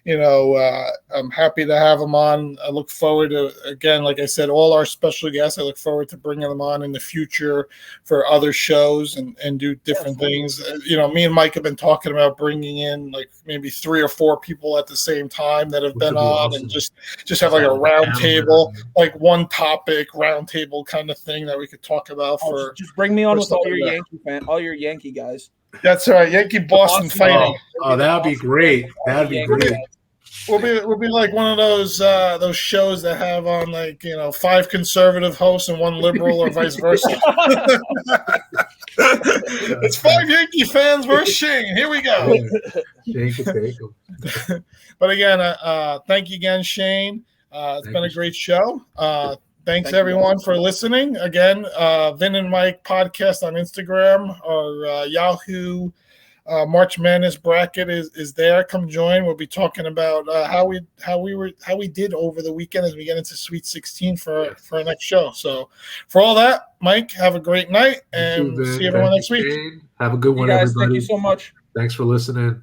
I'm happy to have him on. I look forward to, again, like I said, all our special guests. I look forward to bringing them on in the future for other shows and do different things. Me and Mike have been talking about bringing in like maybe 3 or 4 people at the same time that have been on, and just have like a round table, like one topic round table kind of thing that we could talk about for. Just bring me on with all your Yankee guys. That's right, Yankee Boston fighting. Oh, that'd be great. That'd be great. We'll be like one of those shows that have on 5 conservative hosts and 1 liberal or vice versa. It's 5 Yankee fans versus Shane. Here we go. Shane can take them. But again, thank you again, Shane. It's been a great show. Thanks everyone for listening. Again, Vin and Mike podcast on Instagram or Yahoo. March Madness bracket is there. Come join. We'll be talking about how we did over the weekend as we get into Sweet 16 for our next show. So for all that, Mike, have a great night and see everyone next week. Have a good one, guys, everybody. thank you so much. Thanks for listening.